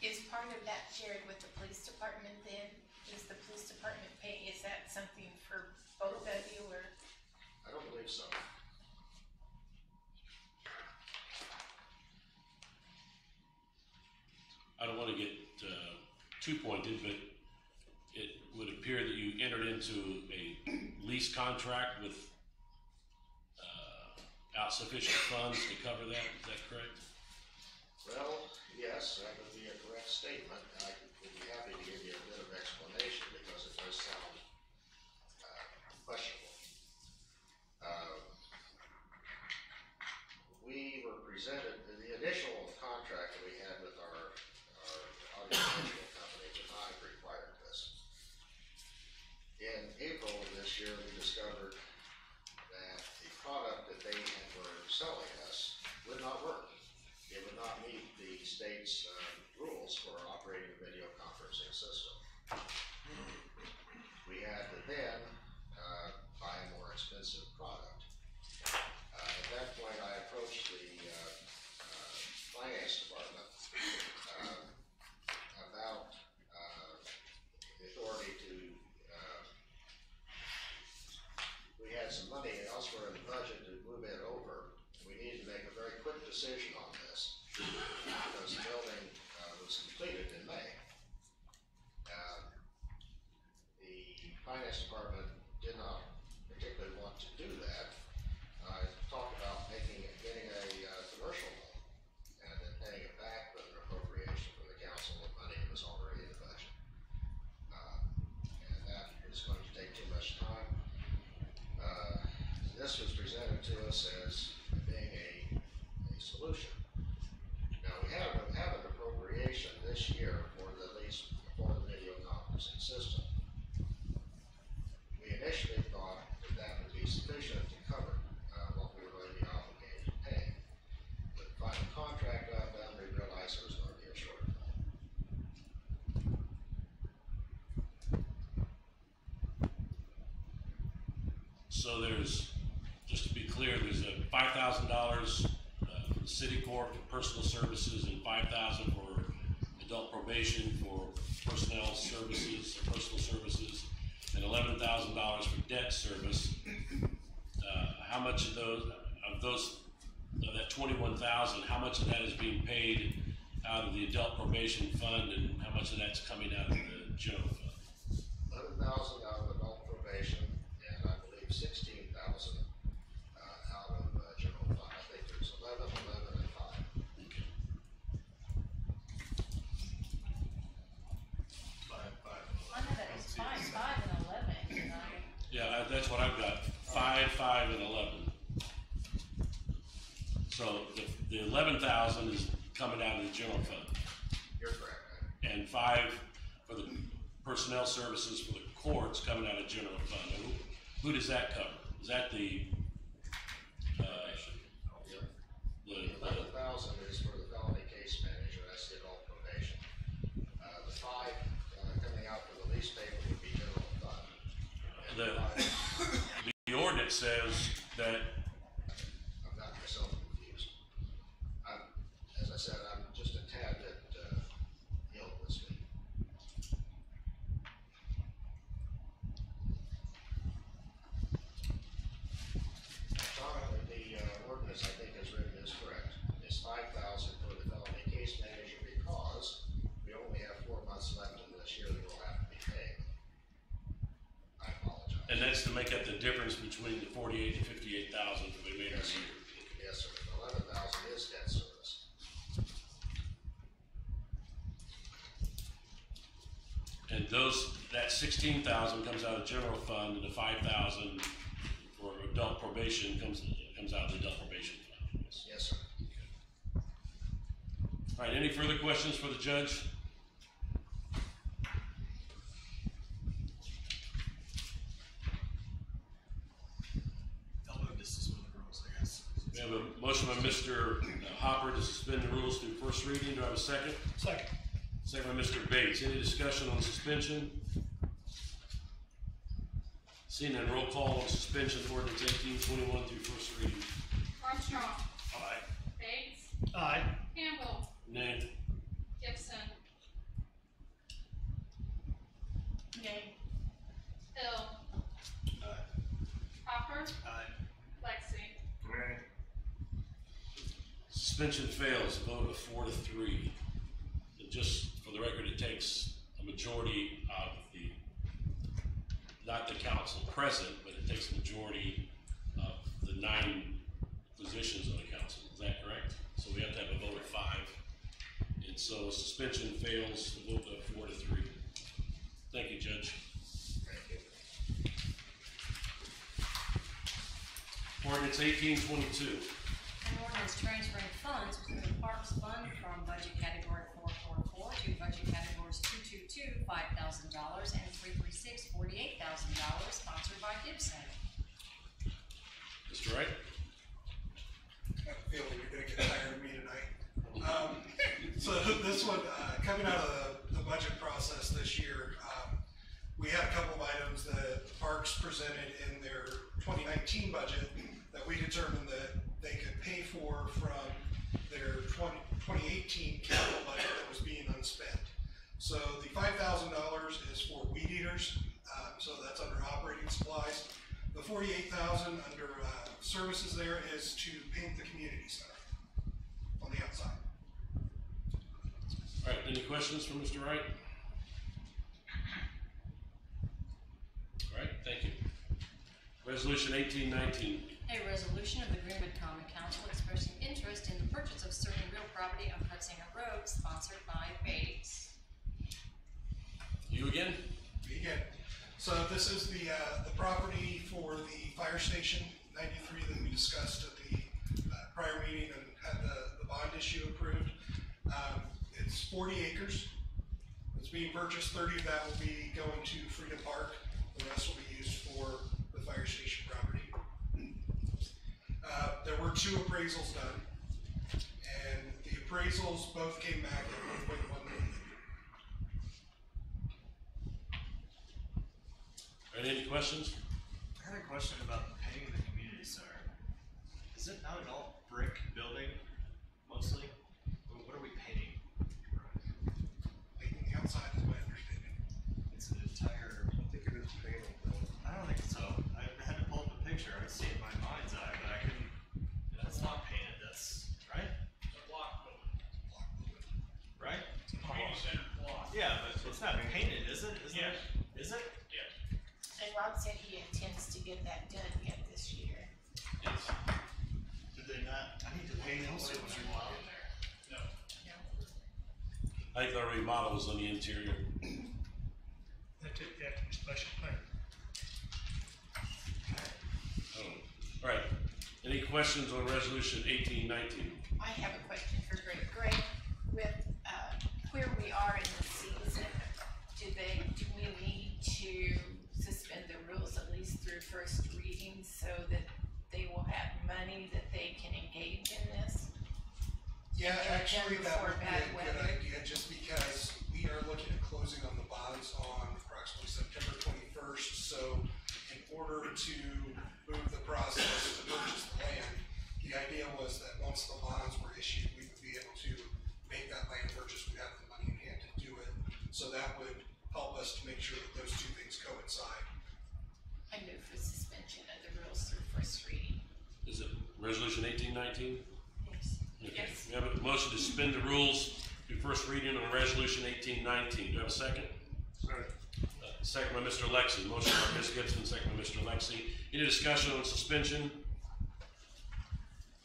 Speaker 8: Is part of that shared with the police department then? Does the police department pay, is that something for both of you or?
Speaker 18: I don't believe so.
Speaker 2: I don't want to get too pointed, but it would appear that you entered into a lease contract with sufficient funds to cover that. Is that correct?
Speaker 18: Well, yes, that would be a correct statement. I would be happy to give you a bit of explanation because it does sound questionable. We were presented, the initial contract that we had with our audiovisual company did not require this. In April of this year, we discovered that the product that they were selling us would not work. It would not meet the state's rules for operating a video conferencing system. We had to then buy a more expensive product. At that point, I approached the finance department about the authority to. We had some money elsewhere in the budget to move it over. We needed to make a very quick decision on this because the building was completed in May. The finance department did not particularly want to do that, presented to us as being a solution. Now, we have an appropriation this year for the video conferencing system. We initially thought that would be sufficient to cover what we were going to be obligated to pay. But the final contract got done, we realized there was going to be a shortfall.
Speaker 2: So there's, just to be clear, there's a $5,000 for the city court for personal services and $5,000 for adult probation for personnel services, personal services, and $11,000 for debt service. How much of that 21,000, how much of that is being paid out of the adult probation fund, and how much of that's coming out of the general fund?
Speaker 18: 11,000 out of adult probation, and I believe 16,000 out of general fund. I think there's 11, and 5.
Speaker 2: Okay.
Speaker 12: I know that it's 5, 5, and 11. And
Speaker 2: Yeah, that's what I've got. 5, 5, and 11. So the 11,000 is coming out of the general fund.
Speaker 18: You're correct.
Speaker 2: And 5 for the personnel services for the courts coming out of general fund. Now, who does that cover? Is that the
Speaker 18: 11,000 is for the felony case manager. That's the adult probation. The 5 coming out for the lease payment would be general fund.
Speaker 2: The ordinance says that.
Speaker 18: I've got myself confused. As I said, I'm just a tad bit ill this week. The ordinance, I think, is written is correct. It's 5,000 for the felony case manager because we only have 4 months left in this year that will have to be paid. I apologize.
Speaker 2: And that's to make up the difference between the 48 and 58,000 that we made this year.
Speaker 18: Yes, sir. 11,000 is debt service.
Speaker 2: And that 16,000 comes out of general fund, and the 5,000 for adult probation comes out of the adult probation fund.
Speaker 18: Yes, sir.
Speaker 2: All right, any further questions for the judge?
Speaker 16: I'll move to suspend the rules, I guess.
Speaker 2: We have a motion by Mr. Hopper to suspend the rules through first reading. Do I have a second?
Speaker 15: Second.
Speaker 2: Second by Mr. Bates. Any discussion on suspension? Seeing none, roll call on suspension of ordinance 1821 through first reading.
Speaker 3: Armstrong.
Speaker 2: Aye.
Speaker 3: Bates.
Speaker 15: Aye.
Speaker 3: Campbell.
Speaker 2: Nay.
Speaker 3: Gibson.
Speaker 8: Yay.
Speaker 3: Hill. Hopper. Lexi.
Speaker 2: Suspension fails, a vote of 4 to 3. And just for the record, it takes a majority of not the council present, but it takes a majority of the 9 positions on the council. Is that correct? So we have to have a vote of 5. And so suspension fails, a vote of 4 to 3. Thank you, Judge.
Speaker 18: Thank you.
Speaker 2: Ordinance 1822.
Speaker 12: An ordinance transferring funds within the Parks Fund from budget category 444 to budget categories 222, $5,000, and 336, $48,000, sponsored by Gibson.
Speaker 2: Mr. Wright?
Speaker 19: I have a feeling you're gonna get tired of me tonight. So this one, coming out of the budget process this year, we had a couple of items that the parks presented in their 2019 budget that we determined that they could pay for from their 2018 capital budget that was being unspent. So the $5,000 is for weed eaters, so that's under operating supplies. The $48,000 under services there is to paint the community center on the outside.
Speaker 2: All right, any questions for Mr. Wright? All right, thank you. Resolution 1819.
Speaker 12: A resolution of the Greenwood Common Council expressing interest in the purchase of certain real property on Hutzinger Road, sponsored by Bates.
Speaker 2: You again?
Speaker 19: Me again. So this is the property for the fire station 93 that we discussed at the prior meeting and had the bond issue approved. It's 40 acres. It's being purchased. 30 of that will be going to Freedom Park. The rest will be used for the fire station property. There were 2 appraisals done, and the appraisals both came back at 1.1 million.
Speaker 2: All right, any questions?
Speaker 16: I had a question about the painting of the community center. Is it not an all brick building, mostly? What are we painting?
Speaker 19: Painting the outside is my understanding.
Speaker 16: It's an entire.
Speaker 13: I think it is painting though.
Speaker 16: I don't think so. I had to pull up a picture. I see it in my mind's eye, but I couldn't. That's not painted. That's right.
Speaker 4: It's a block building.
Speaker 16: Right?
Speaker 4: It's a community center block.
Speaker 16: Yeah, but it's not painted, is it?
Speaker 4: Yes.
Speaker 16: Is it?
Speaker 4: Yes.
Speaker 8: And Rob said he intends to get that done yet this year.
Speaker 4: Yes. Did they not?
Speaker 16: I need to paint it. Also,
Speaker 4: What you want in there? No.
Speaker 2: I think the remodel was on the interior.
Speaker 14: That took that to special plan.
Speaker 2: All right. Any questions on resolution 1819?
Speaker 8: I have a question for Greg. Greg, with where we are in the season, do we need to suspend the rules at least through first reading so that they will have money that they can engage in this?
Speaker 19: Yeah, actually, that would be
Speaker 8: bad
Speaker 19: a good
Speaker 8: weather.
Speaker 19: idea, just because we are looking at closing on the bonds on approximately September 21st. So in order to move the process to purchase the land, the idea was that once the bonds were issued, we would be able to make that land purchase. We'd have the money in hand to do it. So that would help us to make sure that those two things coincide.
Speaker 8: I move for suspension of the rules through first reading.
Speaker 2: Is it resolution 1819?
Speaker 8: Yes.
Speaker 2: Okay.
Speaker 8: Yes.
Speaker 2: We have a motion to suspend the rules to first reading on resolution 1819. Do I have a second?
Speaker 13: Second.
Speaker 2: Second by Mr. Lexi. Motion by Ms. Gibson, second by Mr. Lexi. Any discussion on suspension?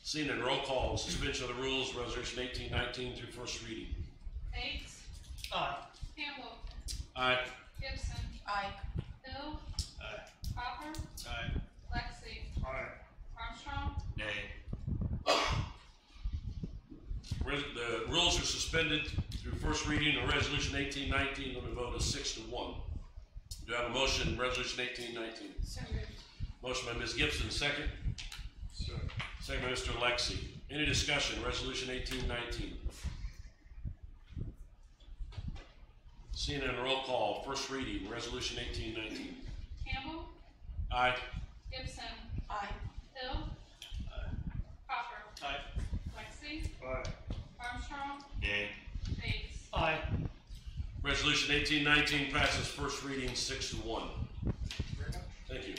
Speaker 2: Seeing none, roll call on suspension of the rules, resolution 1819 through first reading.
Speaker 3: Bates,
Speaker 14: Aye.
Speaker 3: Campbell,
Speaker 2: Aye.
Speaker 3: Gibson,
Speaker 8: Aye.
Speaker 3: Hill,
Speaker 16: Aye.
Speaker 3: Hopper,
Speaker 16: Aye.
Speaker 3: Lexi,
Speaker 13: Aye.
Speaker 3: Armstrong,
Speaker 6: Nay.
Speaker 2: The rules are suspended through first reading on resolution 1819. Let me vote as 6-1. Do I have a motion, resolution 1819?
Speaker 8: So moved.
Speaker 2: Motion by Ms. Gibson, second.
Speaker 13: Second.
Speaker 2: Second by Mr. Lexi. Any discussion, resolution 1819? Seeing none, roll call, first reading, resolution 1819.
Speaker 3: Campbell,
Speaker 2: Aye.
Speaker 3: Gibson,
Speaker 8: Aye.
Speaker 3: Hill,
Speaker 16: Aye.
Speaker 3: Hopper,
Speaker 16: Aye.
Speaker 3: Lexi,
Speaker 13: Aye.
Speaker 3: Armstrong,
Speaker 6: Nay.
Speaker 3: Bates.
Speaker 14: Aye.
Speaker 2: Resolution 1819 passes first reading 6-1. Thank you.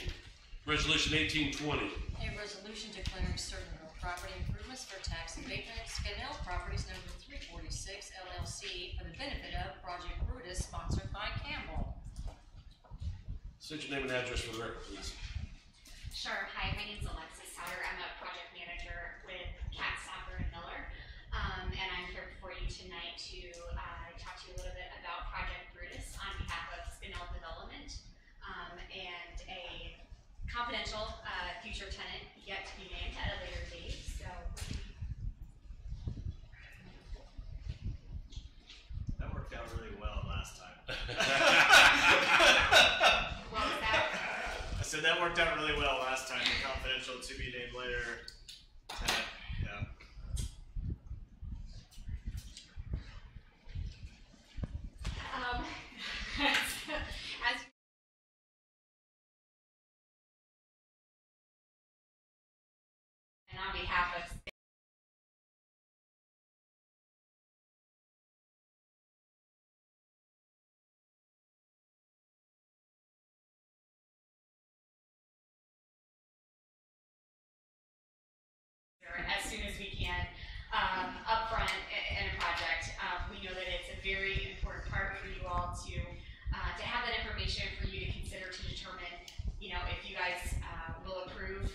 Speaker 2: Resolution 1820.
Speaker 12: A resolution declaring certain real property improvements for tax abatement, Scannell Properties number 346 LLC for the benefit of Project Brutus, sponsored by Campbell.
Speaker 2: State your name and address for the record, please.
Speaker 20: Sure. Hi, my name's Alexis Sauter. I'm a project manager with Cat Sauter and Miller. And I'm here before you tonight to talk to you a little bit about Project Brutus on behalf of Spinell Development and a confidential future tenant yet to be named at a later date. So
Speaker 16: That worked out really well last time.
Speaker 20: what was that?
Speaker 16: I said that worked out really well last time. The confidential to be named later. Yeah.
Speaker 20: As and on behalf of as soon as we can, upfront in a project. We know that it's a very important part for you all to have that information for you to consider to determine, you know, if you guys will approve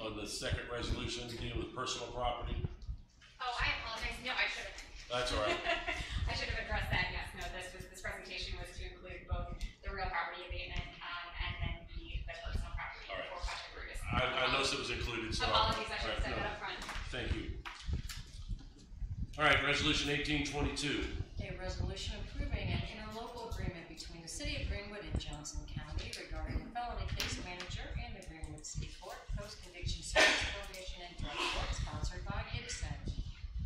Speaker 2: on the second resolution dealing with personal property?
Speaker 20: Oh, I apologize. No, I should have.
Speaker 2: That's all right.
Speaker 20: I should have addressed that. Yes, no, this presentation was to include both the real property abatement, and then the personal property
Speaker 2: All right.
Speaker 20: for Project Brutus.
Speaker 2: I noticed it was included, so.
Speaker 20: Apologies, I should have said
Speaker 2: no.
Speaker 20: that up front.
Speaker 2: Thank you. All right, resolution 1822.
Speaker 12: A resolution approving an interlocal agreement between the City of Greenwood and Johnson County regarding the felony case manager and the Greenwood City Court, post-conviction service, probation, and drug court, sponsored by Gibson.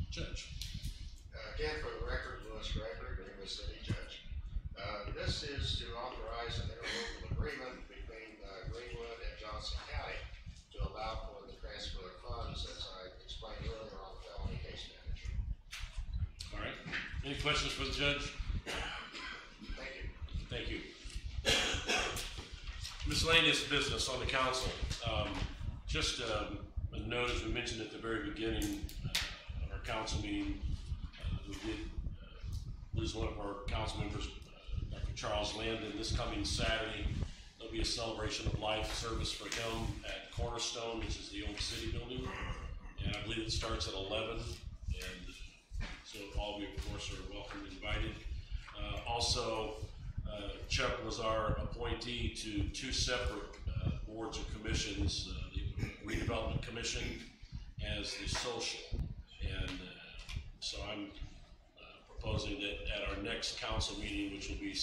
Speaker 2: Judge.
Speaker 18: Again, for the record, Louis Gregory, Greenwood City Judge. This is to authorize an interlocal agreement between Greenwood and Johnson County to allow for the transfer of funds, as I explained earlier, on the felony case manager.
Speaker 2: All right. Any questions for the judge?
Speaker 18: Thank you.
Speaker 2: Thank you. Miscellaneous business on the council. Just a note, as we mentioned at the very beginning of our council meeting, we did lose one of our council members, Dr. Charles Landon. This coming Saturday, there'll be a celebration of life service for him at Cornerstone, which is the old city building, and I believe it starts at 11. And so all of you, of course, are welcome and invited. Also, Chuck was our appointee to two separate boards or commissions, the Redevelopment Commission as the social. And so I'm proposing that at our next council meeting, which will be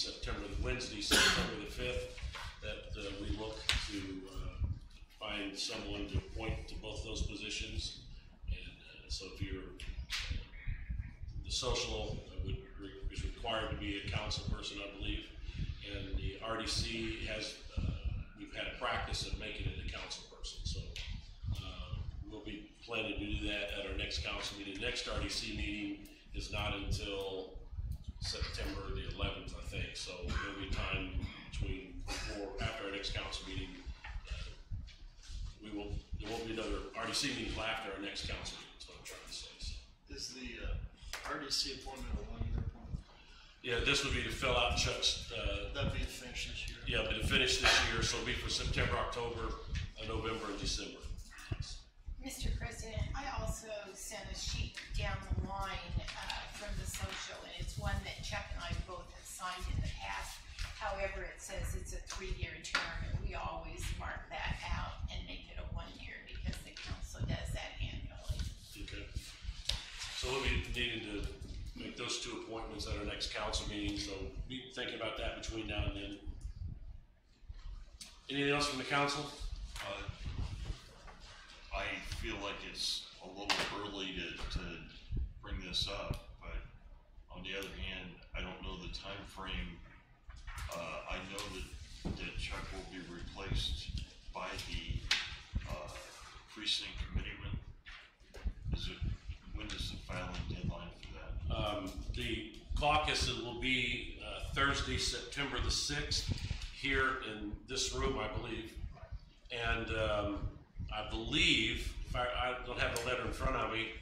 Speaker 2: Wednesday, September the 5th, that we look to find someone to appoint to both those positions. And so if you're the social is required to be a council person, I believe, and the RDC has, we've had a practice of making it a council person, so we'll be planning to do that at our next council meeting. The next RDC meeting is not until September the 11th, I think, so there'll be time after our next council meeting. There won't be another RDC meeting after our next council meeting, is what I'm trying to say. So.
Speaker 15: Is the RDC appointment a one-year appointment?
Speaker 2: Yeah, this would be to fill out Chuck's.
Speaker 15: That'd be to finish this year.
Speaker 2: Yeah, but to finish this year, so it'll be for September, October, November, and December.
Speaker 8: Mr. President, I also sent a sheet down the line from the social, and it's one that Chuck and I both have signed in the past. However, it says it's a 3-year term, and we always mark that out and make it a 1-year because the council does that annually.
Speaker 2: Okay. So we'll be needing to make those two appointments at our next council meeting, so be thinking about that between now and then. Anything else from the council?
Speaker 6: I feel like it's a little early to bring this up, but on the other hand, I don't know the time frame. I know that Chuck will be replaced by the precinct committeeman. When is the filing deadline for that?
Speaker 2: The caucus will be Thursday, September the 6th, here in this room, I believe. And I believe, I don't have the letter in front of me,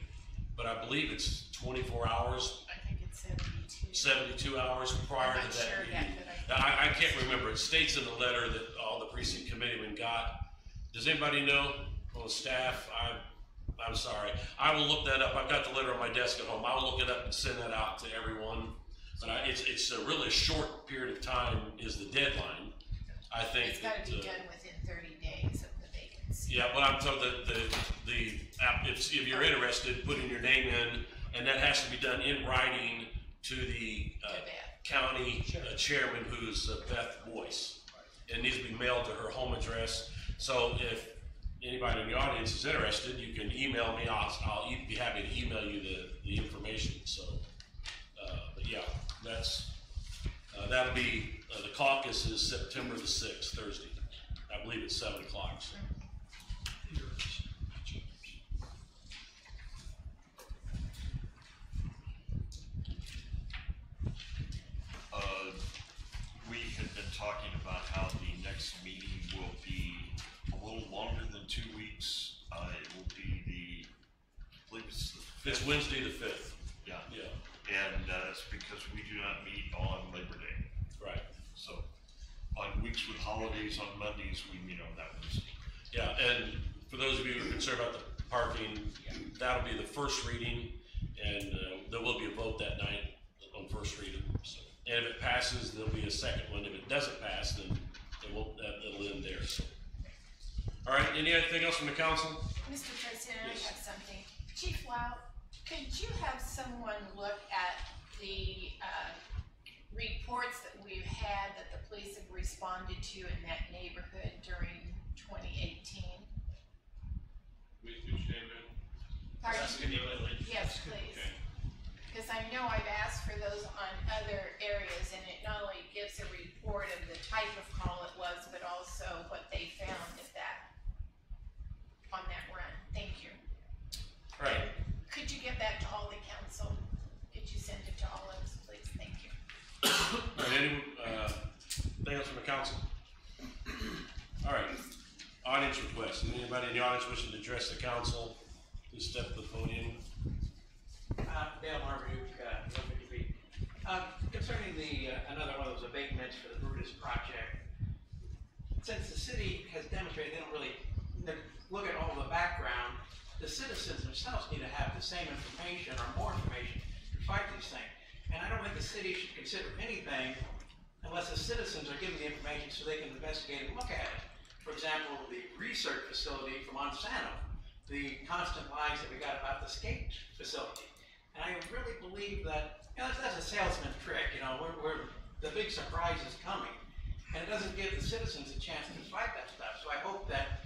Speaker 2: but I believe it's 24 hours.
Speaker 8: I think it's 72.
Speaker 2: 72 hours prior to that
Speaker 8: sure
Speaker 2: meeting.
Speaker 8: but
Speaker 2: I can't remember. It states in the letter that all the precinct committeemen got. Does anybody know? Well, staff, I'm sorry. I will look that up. I've got the letter on my desk at home. I'll look it up and send that out to everyone. But it's a really short period of time is the deadline. I think
Speaker 8: it's got to be done within 30 days of the vacancy.
Speaker 2: Yeah, well, I'm told that if you're interested, putting your name in, and that has to be done in writing to the county chairman, who's Beth Boyce. It needs to be mailed to her home address. So if anybody in the audience is interested, you can email me. I'll be happy to email you the information. So, but yeah, that'll be the caucus is September the 6th, Thursday. I believe it's 7 o'clock. So.
Speaker 6: We had been talking about how the next meeting will be a little longer than 2 weeks. It will be I believe it's the 5th.
Speaker 2: It's Wednesday the 5th.
Speaker 6: Yeah.
Speaker 2: Yeah.
Speaker 6: And it's because we do not meet on Labor Day.
Speaker 2: Right.
Speaker 6: So on weeks with holidays on Mondays, we meet on that Wednesday.
Speaker 2: Yeah, and for those of you who are concerned about the parking, that'll be the first reading, and there will be a vote that night on first reading. So, and if it passes, there'll be a second one. If it doesn't pass, then it'll end there. So. All right, anything else from the council?
Speaker 8: Mr. President,
Speaker 2: Yes.
Speaker 8: I have something. Chief Lau, could you have someone look at the reports that we've had that the police have responded to in that neighborhood during 2018?
Speaker 16: Which neighborhood?
Speaker 8: Pardon?
Speaker 16: Tuscany-Lily.
Speaker 8: Yes, please. Because I know I've asked for those on other areas, and it not only gives a report of the type of call it was, but also what they found at that, on that run. Thank you.
Speaker 2: All right.
Speaker 8: Could you give that to all the council? Could you send it to all of us, please? Thank you.
Speaker 2: All right, anything else from the council? All right, audience requests. Anybody in the audience wishing to address the council, please step to the podium.
Speaker 11: Dale Marmaduke, 150B. Concerning another one of those abatements for the Brutus project, since the city has demonstrated they don't really look at all the background, the citizens themselves need to have the same information or more information to fight these things. And I don't think the city should consider anything unless the citizens are given the information so they can investigate and look at it. For example, the research facility for Monsanto, the constant lies that we got about the skate facility. And I really believe that, that's a salesman trick, where the big surprise is coming. And it doesn't give the citizens a chance to fight that stuff. So I hope that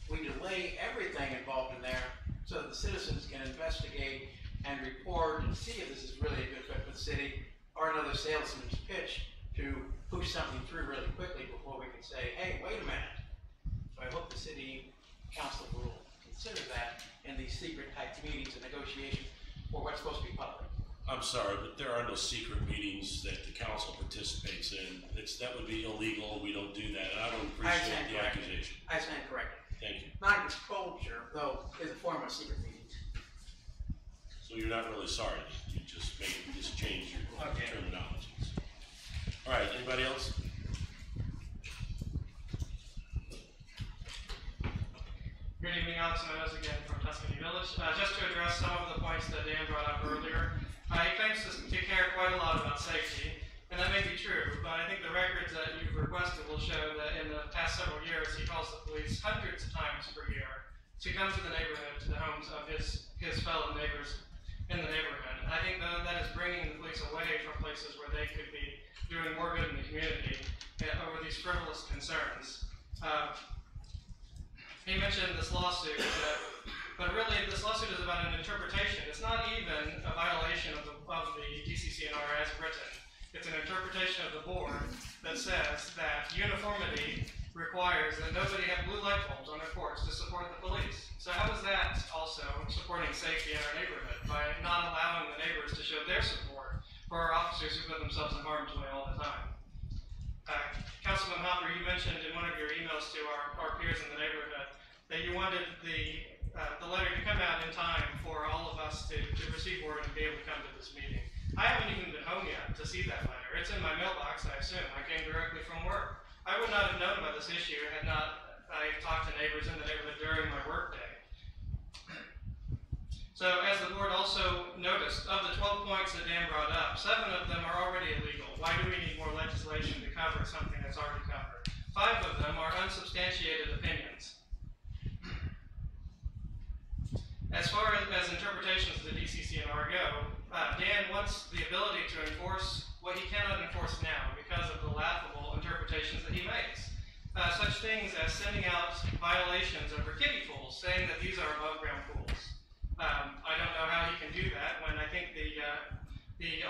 Speaker 11: we delay everything involved in there so that the citizens can investigate and report and see if this is really a good fit for the city, or another salesman's pitch to push something through really quickly before we can say, hey, wait a minute. So I hope the city council will consider that in these secret type meetings and negotiations for what's supposed to be public.
Speaker 2: I'm sorry, but there are no secret meetings that the council participates in. That would be illegal. We don't do that. And I don't appreciate the accusation.
Speaker 11: I stand corrected.
Speaker 2: Thank you.
Speaker 11: Non-disclosure, though, is a form of secret meetings.
Speaker 2: So you're not really sorry. You just changed your terminology. All right. Anybody else?
Speaker 7: Good evening, Alex Meadows again from Tuscany Village. Just to address some of the points that Dan brought up earlier, he claims to care quite a lot about safety, and that may be true, but I think the records that you've requested will show that in the past several years, he calls the police hundreds of times per year to come to the neighborhood, to the homes of his fellow neighbors in the neighborhood. And I think that is bringing the police away from places where they could be doing more good in the community over these frivolous concerns. He mentioned this lawsuit, but really this lawsuit is about an interpretation. It's not even a violation of the DCCNR as written. It's an interpretation of the board that says that uniformity requires that nobody have blue light bulbs on their porch to support the police. So how is that also supporting safety in our neighborhood by not allowing the neighbors to show their support for our officers who put themselves in harm's way all the time? Councilman Hopper, you mentioned in one of your emails to our peers in the neighborhood that you wanted the letter to come out in time for all of us to receive word and be able to come to this meeting. I haven't even been home yet to see that letter. It's in my mailbox, I assume. I came directly from work. I would not have known about this issue had not I talked to neighbors in the neighborhood during my work day. So as the board also noticed, of the 12 points that Dan brought up, 7 of them are already illegal. Why do we need more legislation to cover something that's already covered? 5 of them are unsubstantiated opinions. As far as interpretations of the DCCNR go, Dan wants the ability to enforce what he cannot enforce now because of the laughable interpretations that he makes. Such things as sending out violations over kiddie pools, saying that these are above ground pools. I don't know how he can do that when I think the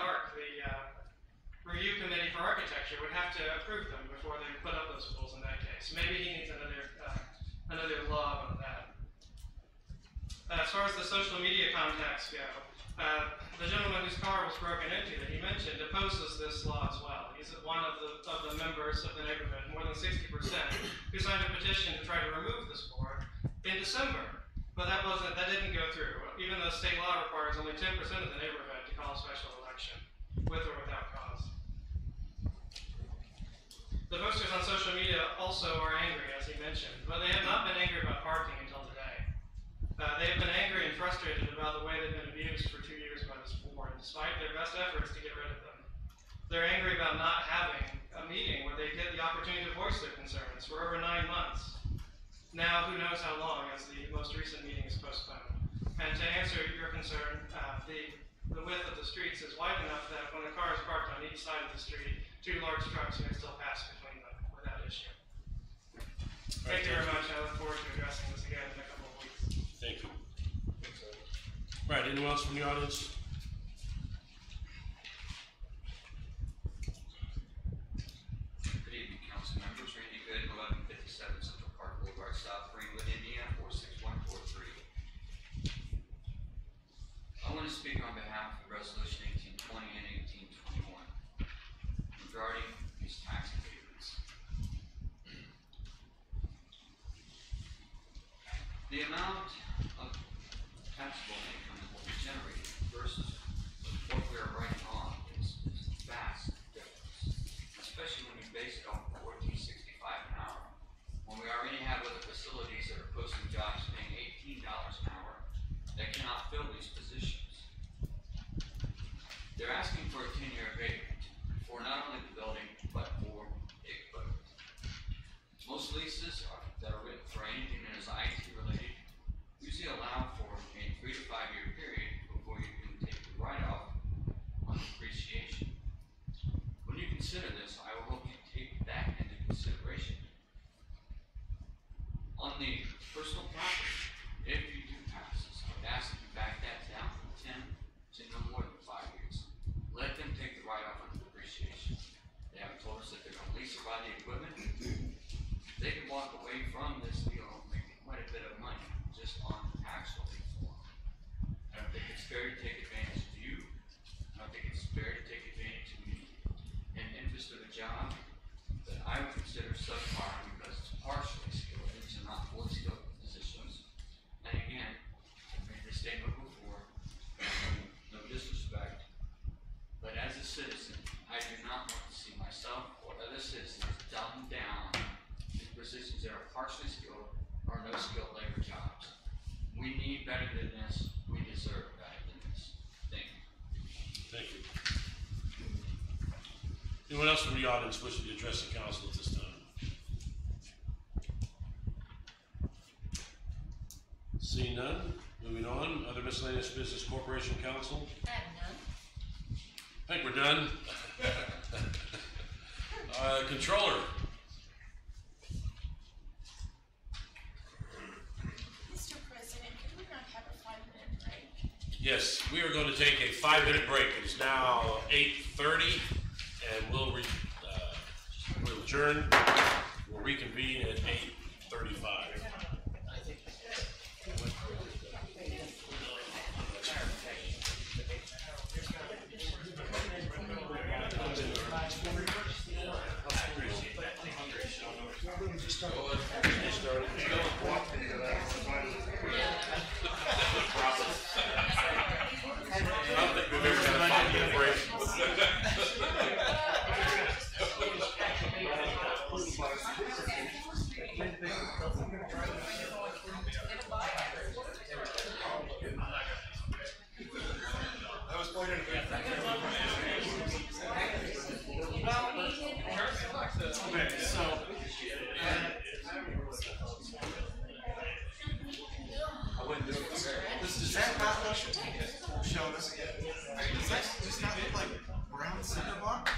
Speaker 7: ARC, the Review Committee for Architecture, would have to approve them before they put up those pools in that case. Maybe he needs another law on that. As far as the social media contacts go, the gentleman whose car was broken into that he mentioned opposes this law as well. He's one of the members of the neighborhood, more than 60%, who signed a petition to try to remove this board in December. But that didn't go through, even though state law requires only 10% of the neighborhood to call a special election, with or without cause. The posters on social media also are angry, as he mentioned, but they have not been angry about parking until They have been angry and frustrated about the way they've been abused for 2 years by this board, despite their best efforts to get rid of them. They're angry about not having a meeting where they get the opportunity to voice their concerns for over 9 months. Now, who knows how long, as the most recent meeting is postponed. And to answer your concern, the width of the streets is wide enough that when a car is parked on each side of the street, 2 large trucks may still pass between them without issue. Thank you very much. I look forward to addressing this again in a couple of weeks.
Speaker 2: Thank you. All right, anyone else from the audience?
Speaker 21: Good evening, council members. Randy Good, 1157 Central Park Boulevard, South Greenwood, Indiana, 46143. I want to speak on behalf of Resolution 1820 and 1821 regarding these tax abatements. The amount of taxable income that will be generated versus what we are writing on is vast difference, especially when you base it on $14.65 an hour. When we already have other facilities that are posting jobs paying $18 an hour that cannot fill these positions. They're asking for a 10-year abatement for not only the building, but for the equipment. Most leases that are written for anything that is IT related usually allow for a 3 to 5 year period before you can take the write-off on depreciation. When you consider this, I will hope you take that into consideration. On the personal property, if you do pass this, I would ask that you back that down from 10 to no more than 5 years. Let them take the write-off on depreciation. They haven't told us that they're going to lease or buy the equipment. They can walk away from this deal making quite a bit of money just on tax relief form. I don't think it's fair to take advantage of you. I don't think it's fair to take advantage of me in the interest of a job that I would consider subpar because it's partially skilled. These are not fully skilled positions. And again, I made this statement before, no disrespect, but as a citizen, I do not want to see myself or other citizens dumb down to positions that are partially skilled or no skilled labor jobs. We need better than this. We deserve better than this. Thank you.
Speaker 2: Thank you. Anyone else from the audience wishing to address the council at this time? Seeing none, moving on. Other miscellaneous business, Corporation Council.
Speaker 12: I have none.
Speaker 2: I think we're done. Controller.
Speaker 8: Mr. President, can we not have a 5-minute break?
Speaker 2: Yes, we are going to take a 5-minute break. It's now 8:30, and we'll adjourn. We'll reconvene at 8:35.
Speaker 22: Does that not look show us again? Does that just not look like brown cinder block?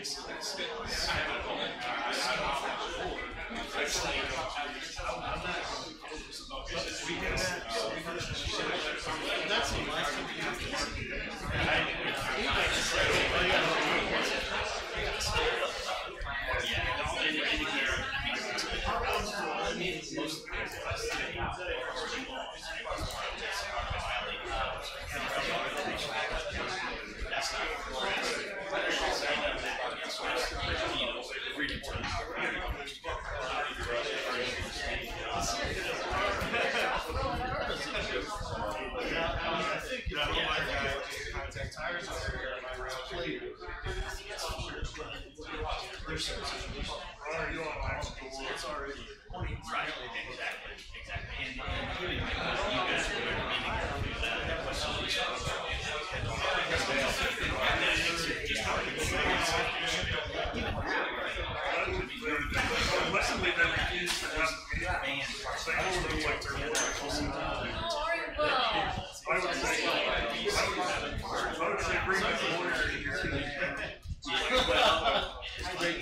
Speaker 15: That's the last thing you have to It's already right, exactly. And you guys are going to be
Speaker 13: I would say bring the lawyer in here.
Speaker 15: Well, it's great.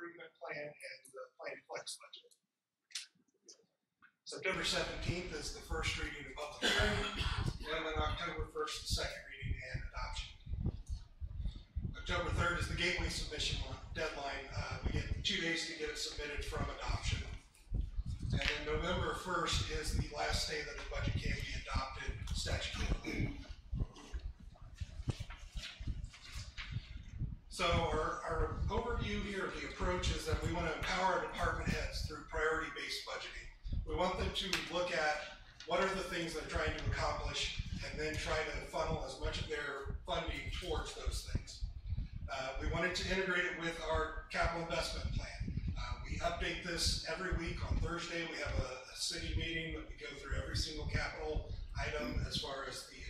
Speaker 19: improvement plan and the planned flex budget. September 17th is the first reading and public hearing, and then October 1st, the second reading and adoption. October 3rd is the gateway submission deadline. We get 2 days to get it submitted from adoption. And then November 1st is the last day that the budget can be adopted statutorily. So our overview here of the approach is that we want to empower our department heads through priority-based budgeting. We want them to look at what are the things they're trying to accomplish and then try to funnel as much of their funding towards those things. We wanted to integrate it with our capital investment plan. We update this every week. On Thursday, we have a city meeting that we go through every single capital item as far as the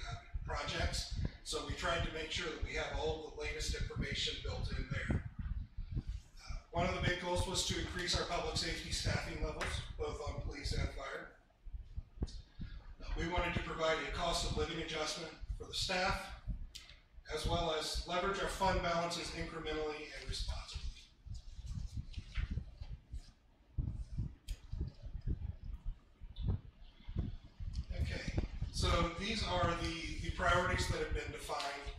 Speaker 19: projects. So we tried to make sure that we have all of the latest information built in there. One of the big goals was to increase our public safety staffing levels, both on police and fire. We wanted to provide a cost of living adjustment for the staff, as well as leverage our fund balances incrementally and responsibly. Okay, so these are the priorities that have been defined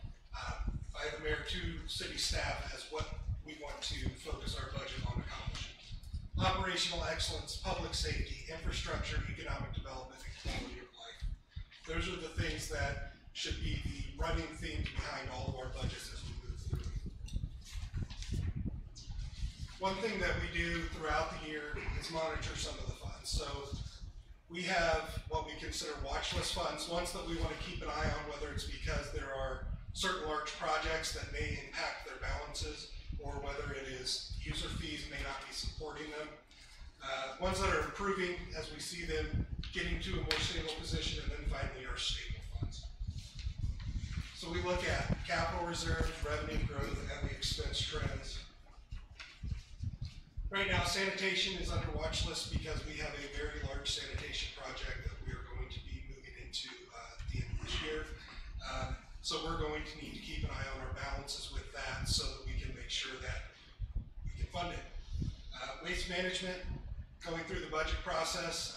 Speaker 19: by the mayor to city staff as what we want to focus our budget on accomplishing. Operational excellence, public safety, infrastructure, economic development, and quality of life. Those are the things that should be the running theme behind all of our budgets as we move through. One thing that we do throughout the year is monitor some of the funds. So we have what we consider watch list funds, ones that we want to keep an eye on, whether it's because there are certain large projects that may impact their balances, or whether it is user fees may not be supporting them. Ones that are improving as we see them getting to a more stable position, and then finally our stable funds. So we look at capital reserves, revenue growth, and the expense trends. Right now, sanitation is under watch list because we have a very large sanitation project that we are going to be moving into at the end of this year. So we're going to need to keep an eye on our balances with that so that we can make sure that we can fund it. Waste management, going through the budget process,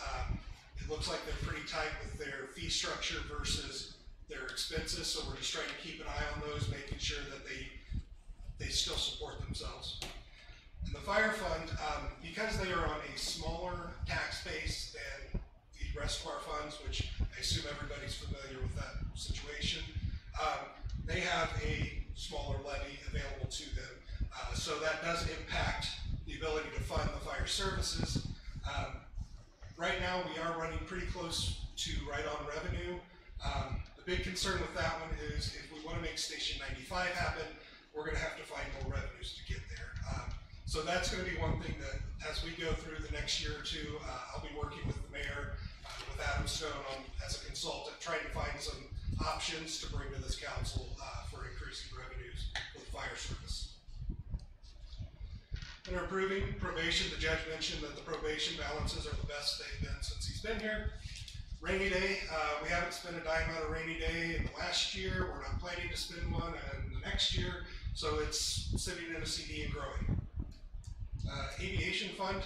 Speaker 19: it looks like they're pretty tight with their fee structure versus their expenses, so we're just trying to keep an eye on those, making sure that they still support themselves. And the fire fund, because they are on a smaller tax base than the rest of our funds, which I assume everybody's familiar with that situation, they have a smaller levy available to them. So that does impact the ability to fund the fire services. Right now, we are running pretty close to right on revenue. The big concern with that one is if we want to make Station 95 happen, we're going to have to find more revenues to get there. So that's going to be one thing that, as we go through the next year or two, I'll be working with the mayor, with Adam Stone as a consultant, trying to find some options to bring to this council for increasing revenues with fire service. And approving probation, the judge mentioned that the probation balances are the best they've been since he's been here. Rainy day, we haven't spent a dime on a rainy day in the last year. We're not planning to spend one in the next year, so it's sitting in a CD and growing. Aviation fund,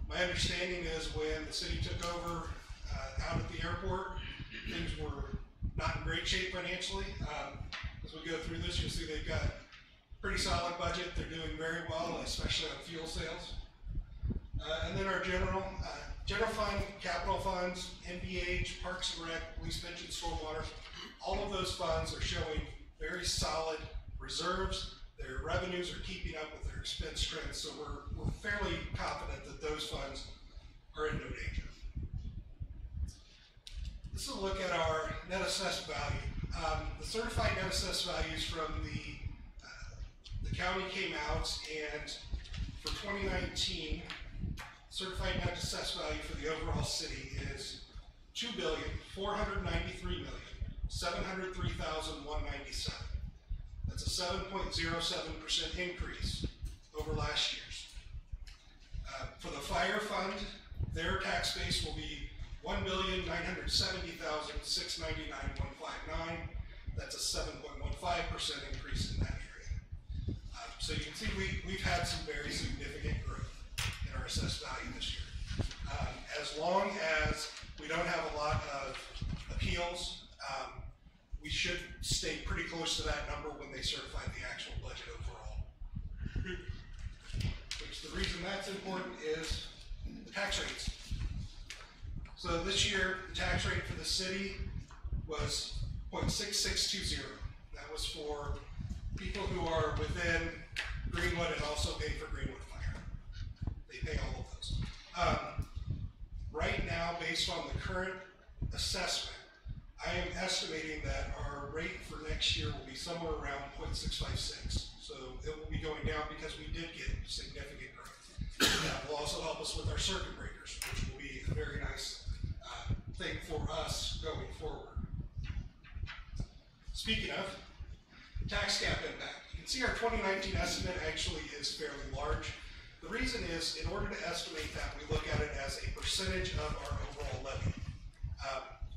Speaker 19: my understanding is when the city took over out at the airport, things were not in great shape financially. As we go through this, you'll see they've got a pretty solid budget. They're doing very well, especially on fuel sales. And then our general fund, capital funds, NVH, Parks and Rec, police pension, stormwater, all of those funds are showing very solid reserves. Their revenues are keeping up with their expense trends, so we're fairly confident that those funds are in no danger. This is a look at our net assessed value. The certified net assessed values from the county came out, and for 2019, certified net assessed value for the overall city is $2,493,703,197. That's a 7.07% increase over last year's. For the fire fund, their tax base will be $1,970,699,159. That's a 7.15% increase in that area. So you can see we've had some very significant growth in our assessed value this year. As long as we don't have a lot of appeals, we should stay pretty close to that number when they certify the actual budget overall. Which the reason that's important is the tax rates. So this year, the tax rate for the city was 0.6620. That was for people who are within Greenwood and also pay for Greenwood Fire. They pay all of those. Right now, based on the current assessment, I am estimating that our rate for next year will be somewhere around 0.656. So it will be going down because we did get significant growth. That will also help us with our circuit breakers, which will be a very nice thing for us going forward. Speaking of tax cap impact, you can see our 2019 estimate actually is fairly large. The reason is, in order to estimate that, we look at it as a percentage of our overall levy.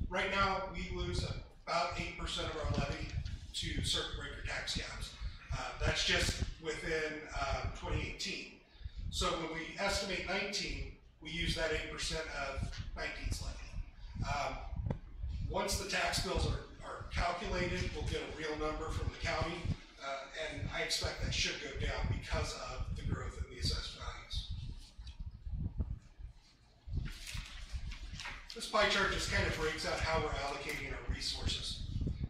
Speaker 19: Right now, we lose about 8% of our levy to circuit breaker tax caps. That's just within 2018. So when we estimate 19, we use that 8% of 19's levy. Once the tax bills are calculated, we'll get a real number from the county, and I expect that should go down because of the growth in the assessed values. This pie chart just kind of breaks out how we're allocating our resources.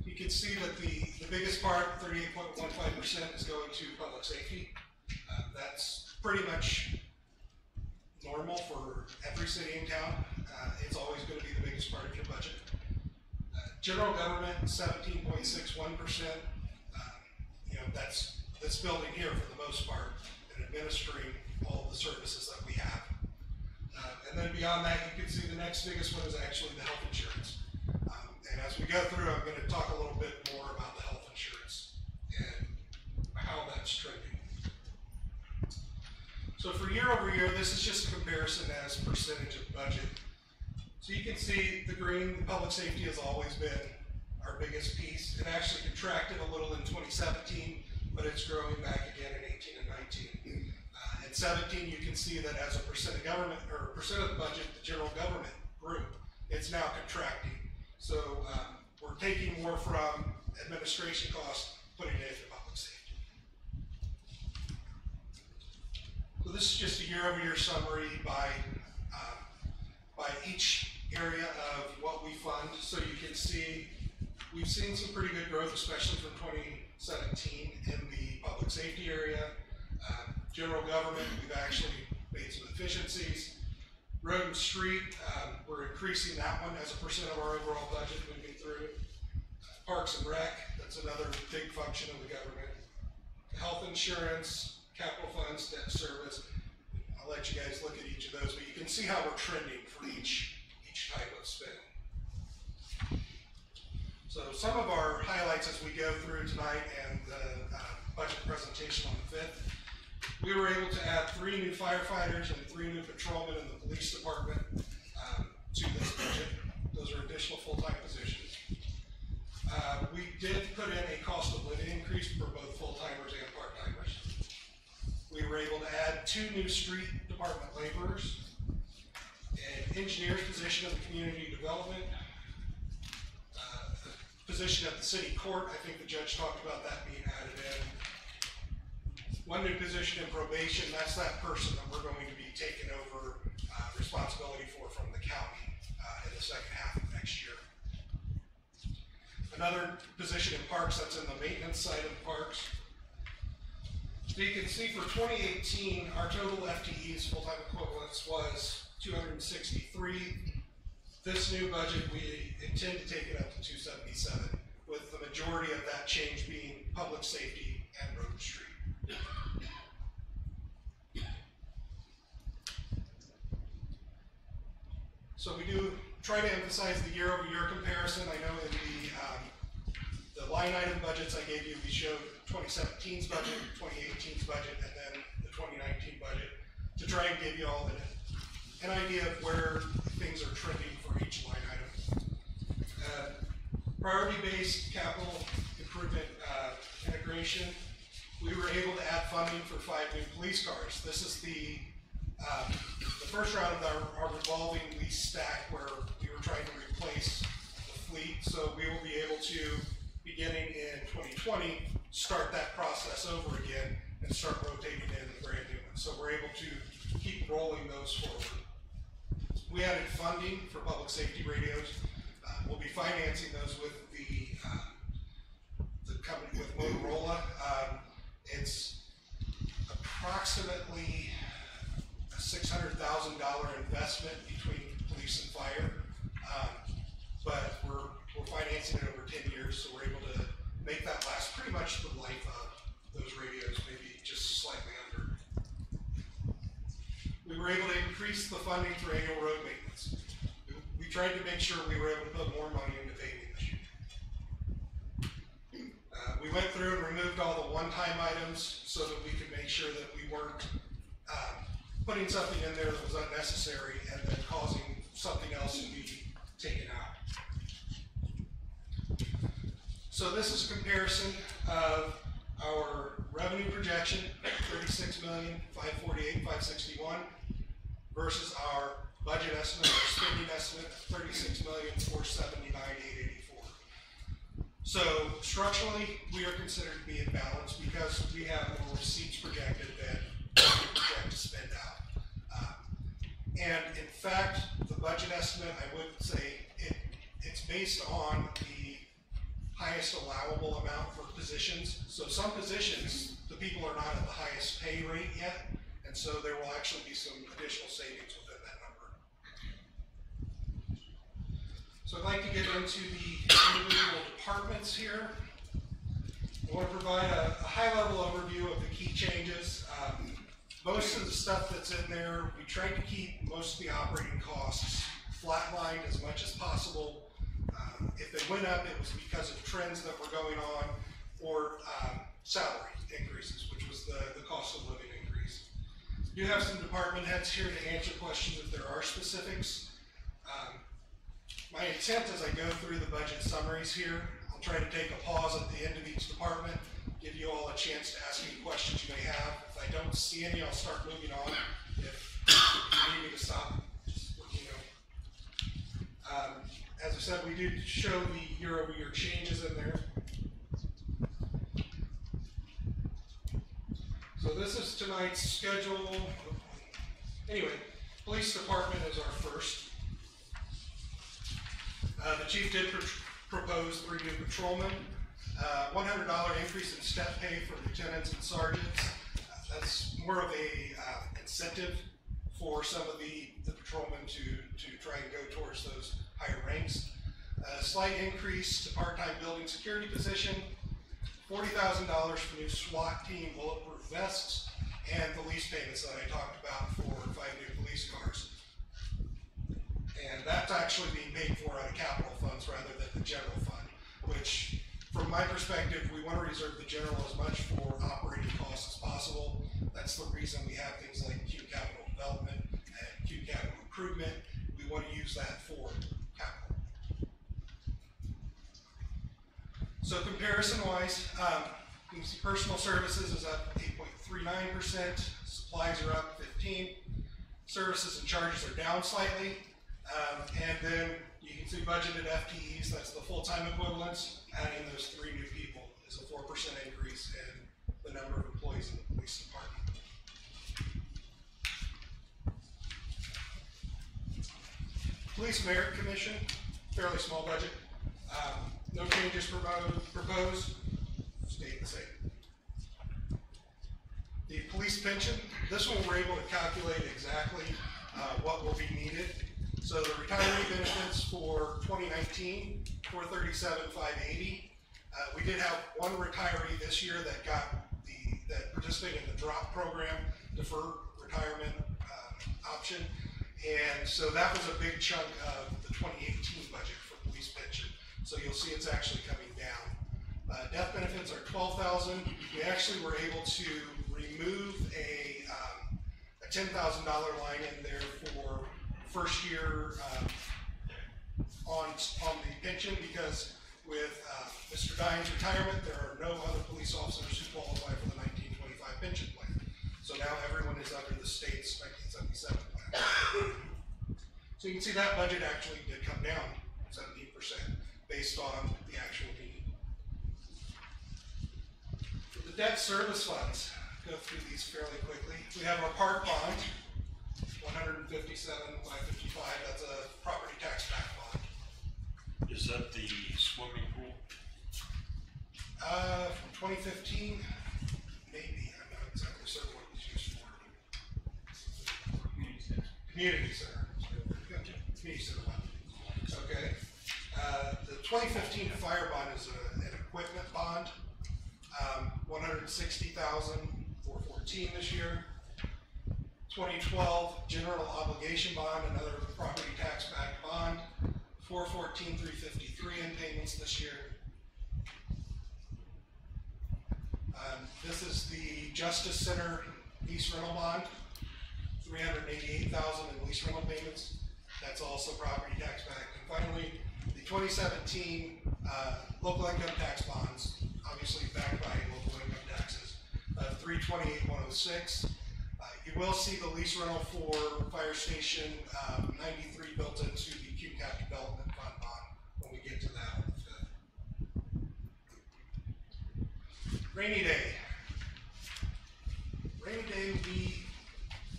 Speaker 19: You can see that the biggest part, 38.15%, is going to public safety. That's pretty much normal for every city in town. It's always going to be the biggest part of your budget. General government, 17.61%. That's this building here for the most part, and administering all of the services that we have. And then beyond that, you can see the next biggest one is actually the health insurance. And as we go through, I'm going to talk a little bit more about the health insurance and how that's trending. So for year over year, this is just a comparison as percentage of budget. So you can see the green, the public safety has always been our biggest piece. It actually contracted a little in 2017, but it's growing back again in 18 and 19. In 17, you can see that as a percent of government, or percent of the budget, the general government grew. It's now contracting. So we're taking more from administration costs, putting it into public safety. So this is just a year-over-year summary by each area of what we fund. So you can see we've seen some pretty good growth, especially from 2017 in the public safety area. General government, we've actually made some efficiencies. Road and street, we're increasing that one as a percent of our overall budget moving through. Parks and rec, that's another big function of the government. Health insurance, capital funds, debt service. I'll let you guys look at each of those, but you can see how we're trending for each type of spend. So some of our highlights as we go through tonight and the budget presentation on the 5th. We were able to add 3 new firefighters and 3 new patrolmen in the police department to this budget. Those are additional full-time positions. We did put in a cost of living increase for both full-timers and part-timers. We were able to add 2 new street department laborers, an engineer's position in the community development, position at the city court. I think the judge talked about that being added in. 1 new position in probation. That's that person that we're going to be taking over responsibility for from the county in the second half of next year. Another position in parks, that's in the maintenance side of the parks. So you can see for 2018, our total FTEs, full-time equivalents, was 263. This new budget, we intend to take it up to 277, with the majority of that change being public safety and road and street. So we do try to emphasize the year-over-year comparison. I know in the line item budgets I gave you, we showed 2017's budget, 2018's budget, and then the 2019 budget to try and give you all an idea of where things are trending for each line item. Priority-based capital improvement integration. we were able to add funding for 5 new police cars. This is the first round of our revolving lease stack where we were trying to replace the fleet. So we will be able to, beginning in 2020, start that process over again and start rotating in the brand new ones. So we're able to keep rolling those forward. We added funding for public safety radios. We'll be financing those with the company with Motorola. It's approximately a $600,000 investment between police and fire, but we're financing it over 10 years, so we're able to make that last pretty much the life of those radios, maybe just slightly under. We were able to increase the funding for annual road maintenance. We tried to make sure we were able to put more money into paving this year. We went through and removed all the one-time items so that we could make sure that we weren't putting something in there that was unnecessary and then causing something else to be taken out. So this is a comparison of our revenue projection, $36,548,561, versus our budget estimate, our spending estimate, $36,479,884. So structurally, we are considered to be in balance because we have more receipts projected than we project to spend out. And in fact, the budget estimate, I would say it's based on the highest allowable amount for positions. So some positions, the people are not at the highest pay rate yet, and so there will actually be some additional savings within that number. So I'd like to get into the individual departments here. I want to provide a high-level overview of the key changes. Most of the stuff that's in there, we tried to keep most of the operating costs flatlined as much as possible. If they went up, it was because of trends that were going on or salary increases, which was the cost of living increase. We do have some department heads here to answer questions if there are specifics. My intent as I go through the budget summaries here, I'll try to take a pause at the end of each department, give you all a chance to ask any questions you may have. If I don't see any, I'll start moving on. If you need me to stop, just let me know. As I said, we did show the year-over-year changes in there. So this is tonight's schedule. Anyway, police department is our first. The chief did propose 3 new patrolmen, $100 increase in step pay for lieutenants and sergeants. That's more of a incentive for some of the patrolmen to try and go towards those higher ranks. A slight increase to part-time building security position, $40,000 for new SWAT team bulletproof vests, and the lease payments that I talked about for 5 new police cars. And that's actually being paid for out of capital funds rather than the general fund, which from my perspective, we want to reserve the general as much for operating costs as possible. That's the reason we have things like Q capital development and Q capital improvement. We want to use that for capital. So comparison-wise, you can see personal services is up 8.39%, supplies are up 15%, services and charges are down slightly, and then you can see budgeted FTEs, that's the full-time equivalents, adding those 3 new people is a 4% increase in the number of employees in the police department. Police Merit Commission, fairly small budget. No changes proposed, stayed the same. The police pension, this one we're able to calculate exactly what will be needed. So the retiree benefits for 2019, $437,580. We did have one retiree this year that that participated in the DROP program, deferred retirement option, and so that was a big chunk of the 2018 budget for police pension. So you'll see it's actually coming down. Death benefits are $12,000. We actually were able to remove a $10,000 line in there for first year on the pension, because with Mr. Dine's retirement, there are no other police officers who qualify for the 19 pension plan. So now everyone is under the state's 1977 plan. So you can see that budget actually did come down 17% based on the actual need. For the debt service funds, go through these fairly quickly. We have our park bond, $157,555. That's a property tax back bond.
Speaker 6: Is that the swimming pool?
Speaker 19: From 2015, maybe. I'm not exactly certain what it was used for. Community center. Community center bond. Okay. The 2015 fire bond is an equipment bond. $160,414 this year. 2012 general obligation bond, another property tax back bond, $414,353 in payments this year. This is the Justice Center lease rental bond, $388,000 in lease rental payments. That's also property tax back. And finally, the 2017 local income tax bonds, obviously backed by local income taxes, $328,106. You will see the lease rental for Fire Station 93 built into the QCAP Development Fund bond when we get to that on the 5th. Rainy day. Rainy day, we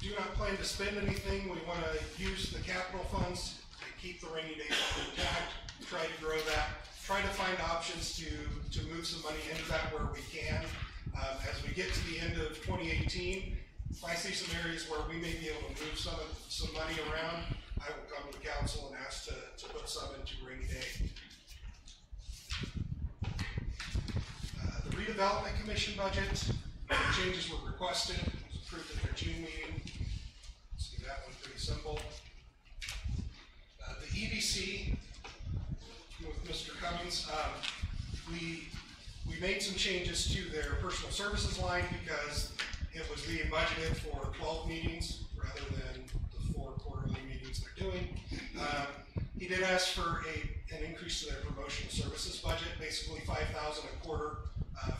Speaker 19: do not plan to spend anything. We want to use the capital funds to keep the rainy day fund intact, try to grow that, try to find options to move some money into that where we can. As we get to the end of 2018, if I see some areas where we may be able to move some money around, I will come to the council and ask to put some into rainy day. The redevelopment commission budget, changes were requested, it was approved at their June meeting. See that one pretty simple. The EDC with Mr. Cummings, we made some changes to their personal services line because it was being budgeted for 12 meetings rather than the 4 quarterly meetings they're doing. He did ask for an increase to their promotional services budget, basically $5,000 a quarter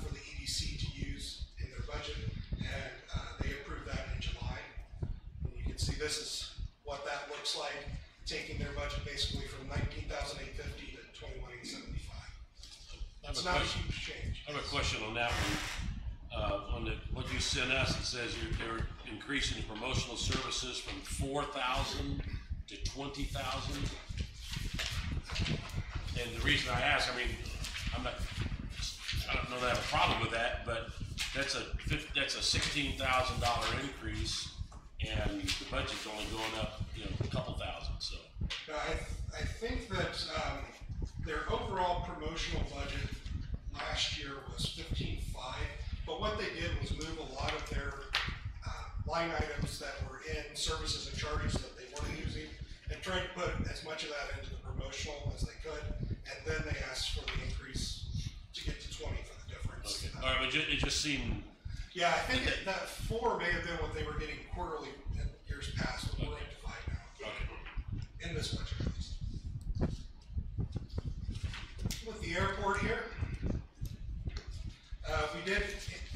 Speaker 19: for the EDC to use in their budget, and they approved that in July. And you can see this is what that looks like, taking their budget basically from $19,850 to $21,875. It's not a huge change.
Speaker 2: I have a question on that one. On what you sent us, it says they're increasing the promotional services from 4,000 to 20,000. And the reason I ask, I mean, I don't know that I have a problem with that, but that's a $16,000 increase, and the budget's only going up, a couple thousand. So
Speaker 19: I think that their overall promotional budget last year was $15,500. But what they did was move a lot of their line items that were in services and charges that they weren't using and tried to put as much of that into the promotional as they could. And then they asked for the increase to get to 20 for the difference.
Speaker 2: Okay. All right, but it just seemed.
Speaker 19: Yeah, I think that 4 may have been what they were getting quarterly in years past, but we're into 5 now.
Speaker 2: Okay.
Speaker 19: In this budget at least. With the airport here, we did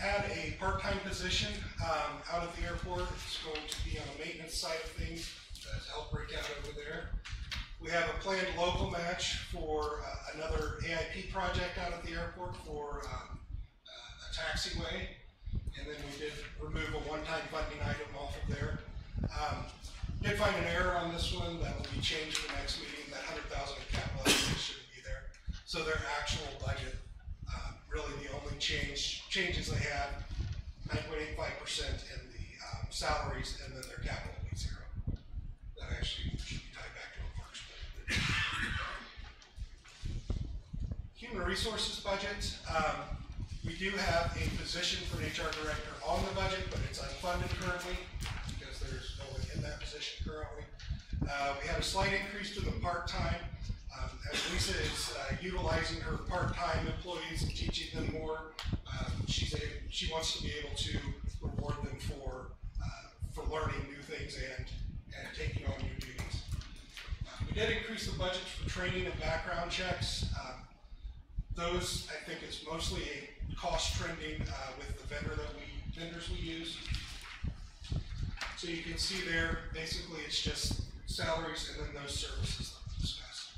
Speaker 19: add a part-time position out of the airport. It's going to be on the maintenance side of things to help break out over there. We have a planned local match for another AIP project out at the airport for a taxiway. And then we did remove a one-time funding item off of there. Did find an error on this one that will be changed for next meeting. That $100,000 in capital outlay shouldn't be there. So their actual budget, really the only changes they have, 9.85% in the salaries, and then their capital will be 0. That actually should be tied back to a parks budget. Human resources budget. We do have a position for an HR director on the budget, but it's unfunded currently because there's no one in that position currently. We had a slight increase to the part-time. As Lisa is utilizing her part-time employees and teaching them more, she wants to be able to reward them for learning new things and taking on new duties. We did increase the budget for training and background checks. Those, I think, is mostly a cost trending with the vendor that we vendors we use. So you can see there, basically it's just salaries and then those services that we discussed.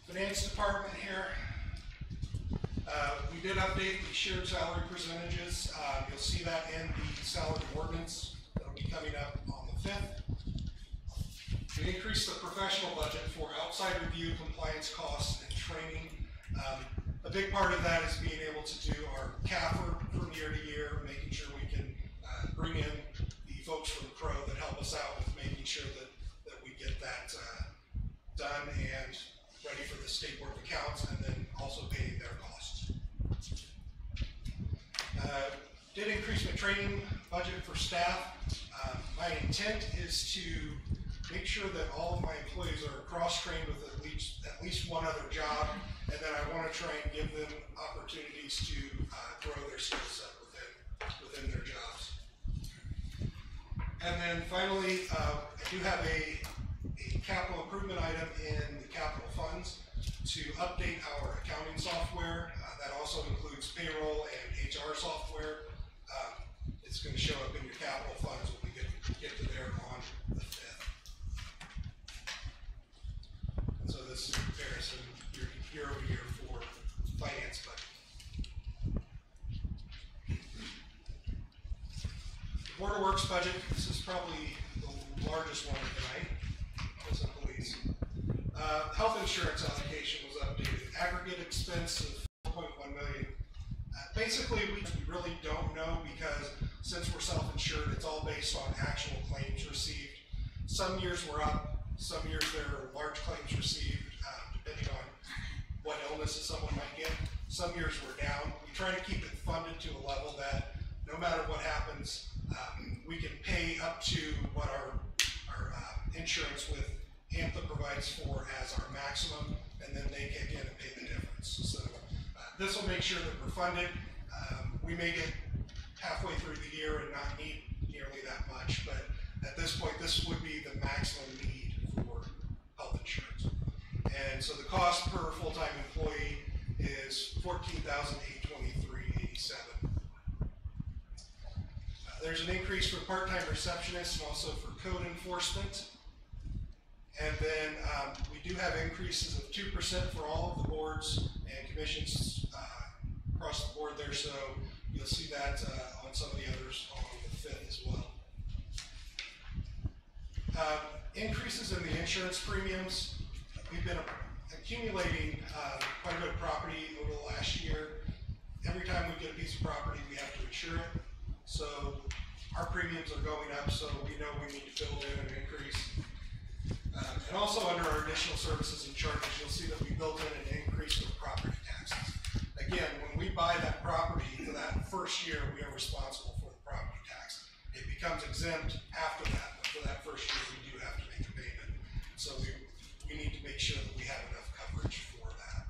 Speaker 19: Finance department here. We did update the shared salary percentages. You'll see that in the salary ordinance that will be coming up on the 5th. We increased the professional budget for outside review, compliance costs, and training. A big part of that is being able to do our CAFR from year to year, making sure we can bring in the folks from Crow that help us out with making sure that we get that done and ready for the State Board of Accounts, and then also paying their costs. Did increase my training budget for staff. My intent is to make sure that all of my employees are cross-trained with at least one other job, and then I want to try and give them opportunities to grow their skill set within their jobs. And then finally, I do have a capital improvement item in the capital funds to update our accounting software. That also includes payroll and HR software. It's going to show up in your capital funds when we get to there on the 5th. And so this is a comparison year over year for finance budget. The Board of Works budget, this is probably the largest one tonight. Prison police. Health insurance allocation was updated. Aggregate expense of $4.1 million. Basically, we really don't know because since we're self-insured, it's all based on actual claims received. Some years we're up, some years there are large claims received, depending on what illnesses someone might get. Some years we're down. We try to keep it funded to a level that no matter what happens, we can pay up to what our insurance with AMPA provides for as our maximum, and then they kick in and pay the difference. So this will make sure that we're funded. We may get halfway through the year and not need nearly that much, but at this point, this would be the maximum need for health insurance. And so the cost per full-time employee is $14,823.87. There's an increase for part-time receptionists and also for code enforcement. And then we do have increases of 2% for all of the boards and commissions across the board there. So you'll see that on some of the others on the 5th as well. Increases in the insurance premiums. We've been accumulating quite a bit of property over the last year. Every time we get a piece of property, we have to insure it. So our premiums are going up, so we know we need to build in an increase. And also under our additional services and charges, you'll see that we built in an increase of property taxes. Again, when we buy that property for that first year, we are responsible for the property tax. It becomes exempt after that, but for that first year, we do have to make a payment. So we need to make sure that we have enough coverage for that.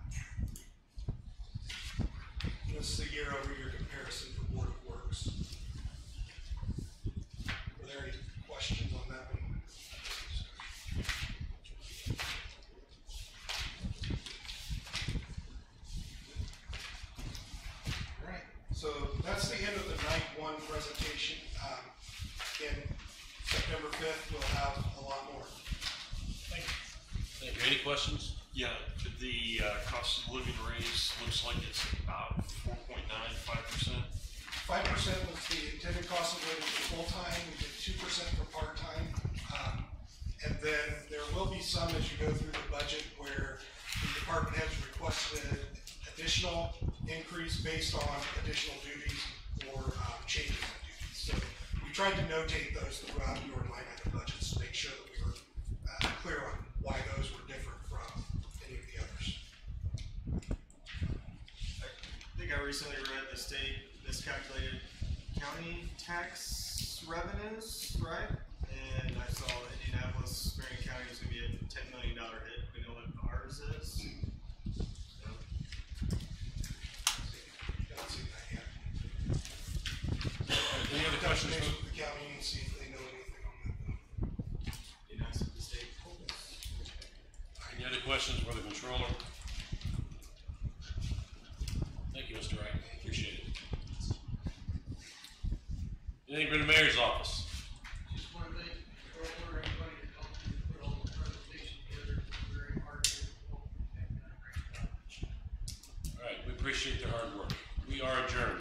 Speaker 19: This is a year-over-year comparison for Board of Works. Are there any questions on that one? So that's the end of the night one presentation. In September 5th, we'll have a lot more.
Speaker 2: Thank you. Thank you. Any questions?
Speaker 6: Yeah, the cost of living raise looks like it's about 4.95%.
Speaker 19: 5% was the intended cost of living for full-time. We did 2% for part-time. And then there will be some as you go through the budget where the department has requested additional increase based on additional duties or changes in duties. So we tried to notate those throughout your line item budgets to make sure that we were clear on why those were different from any of the others.
Speaker 22: I think I recently read the state miscalculated county tax revenues, right? And I saw that Indianapolis, Marion County was going to be a $10 million hit. We know what ours is.
Speaker 2: Any other questions?
Speaker 19: The county and see if they know anything on that.
Speaker 22: Be nice if the state told us.
Speaker 2: Any other questions for the controller? Thank you, Mr. Wright. Appreciate it. Anything from the mayor's office?
Speaker 1: Just want to thank everybody that helped me put all the presentation together. It's very hard to do.
Speaker 2: All right, we appreciate their hard work. We are adjourned.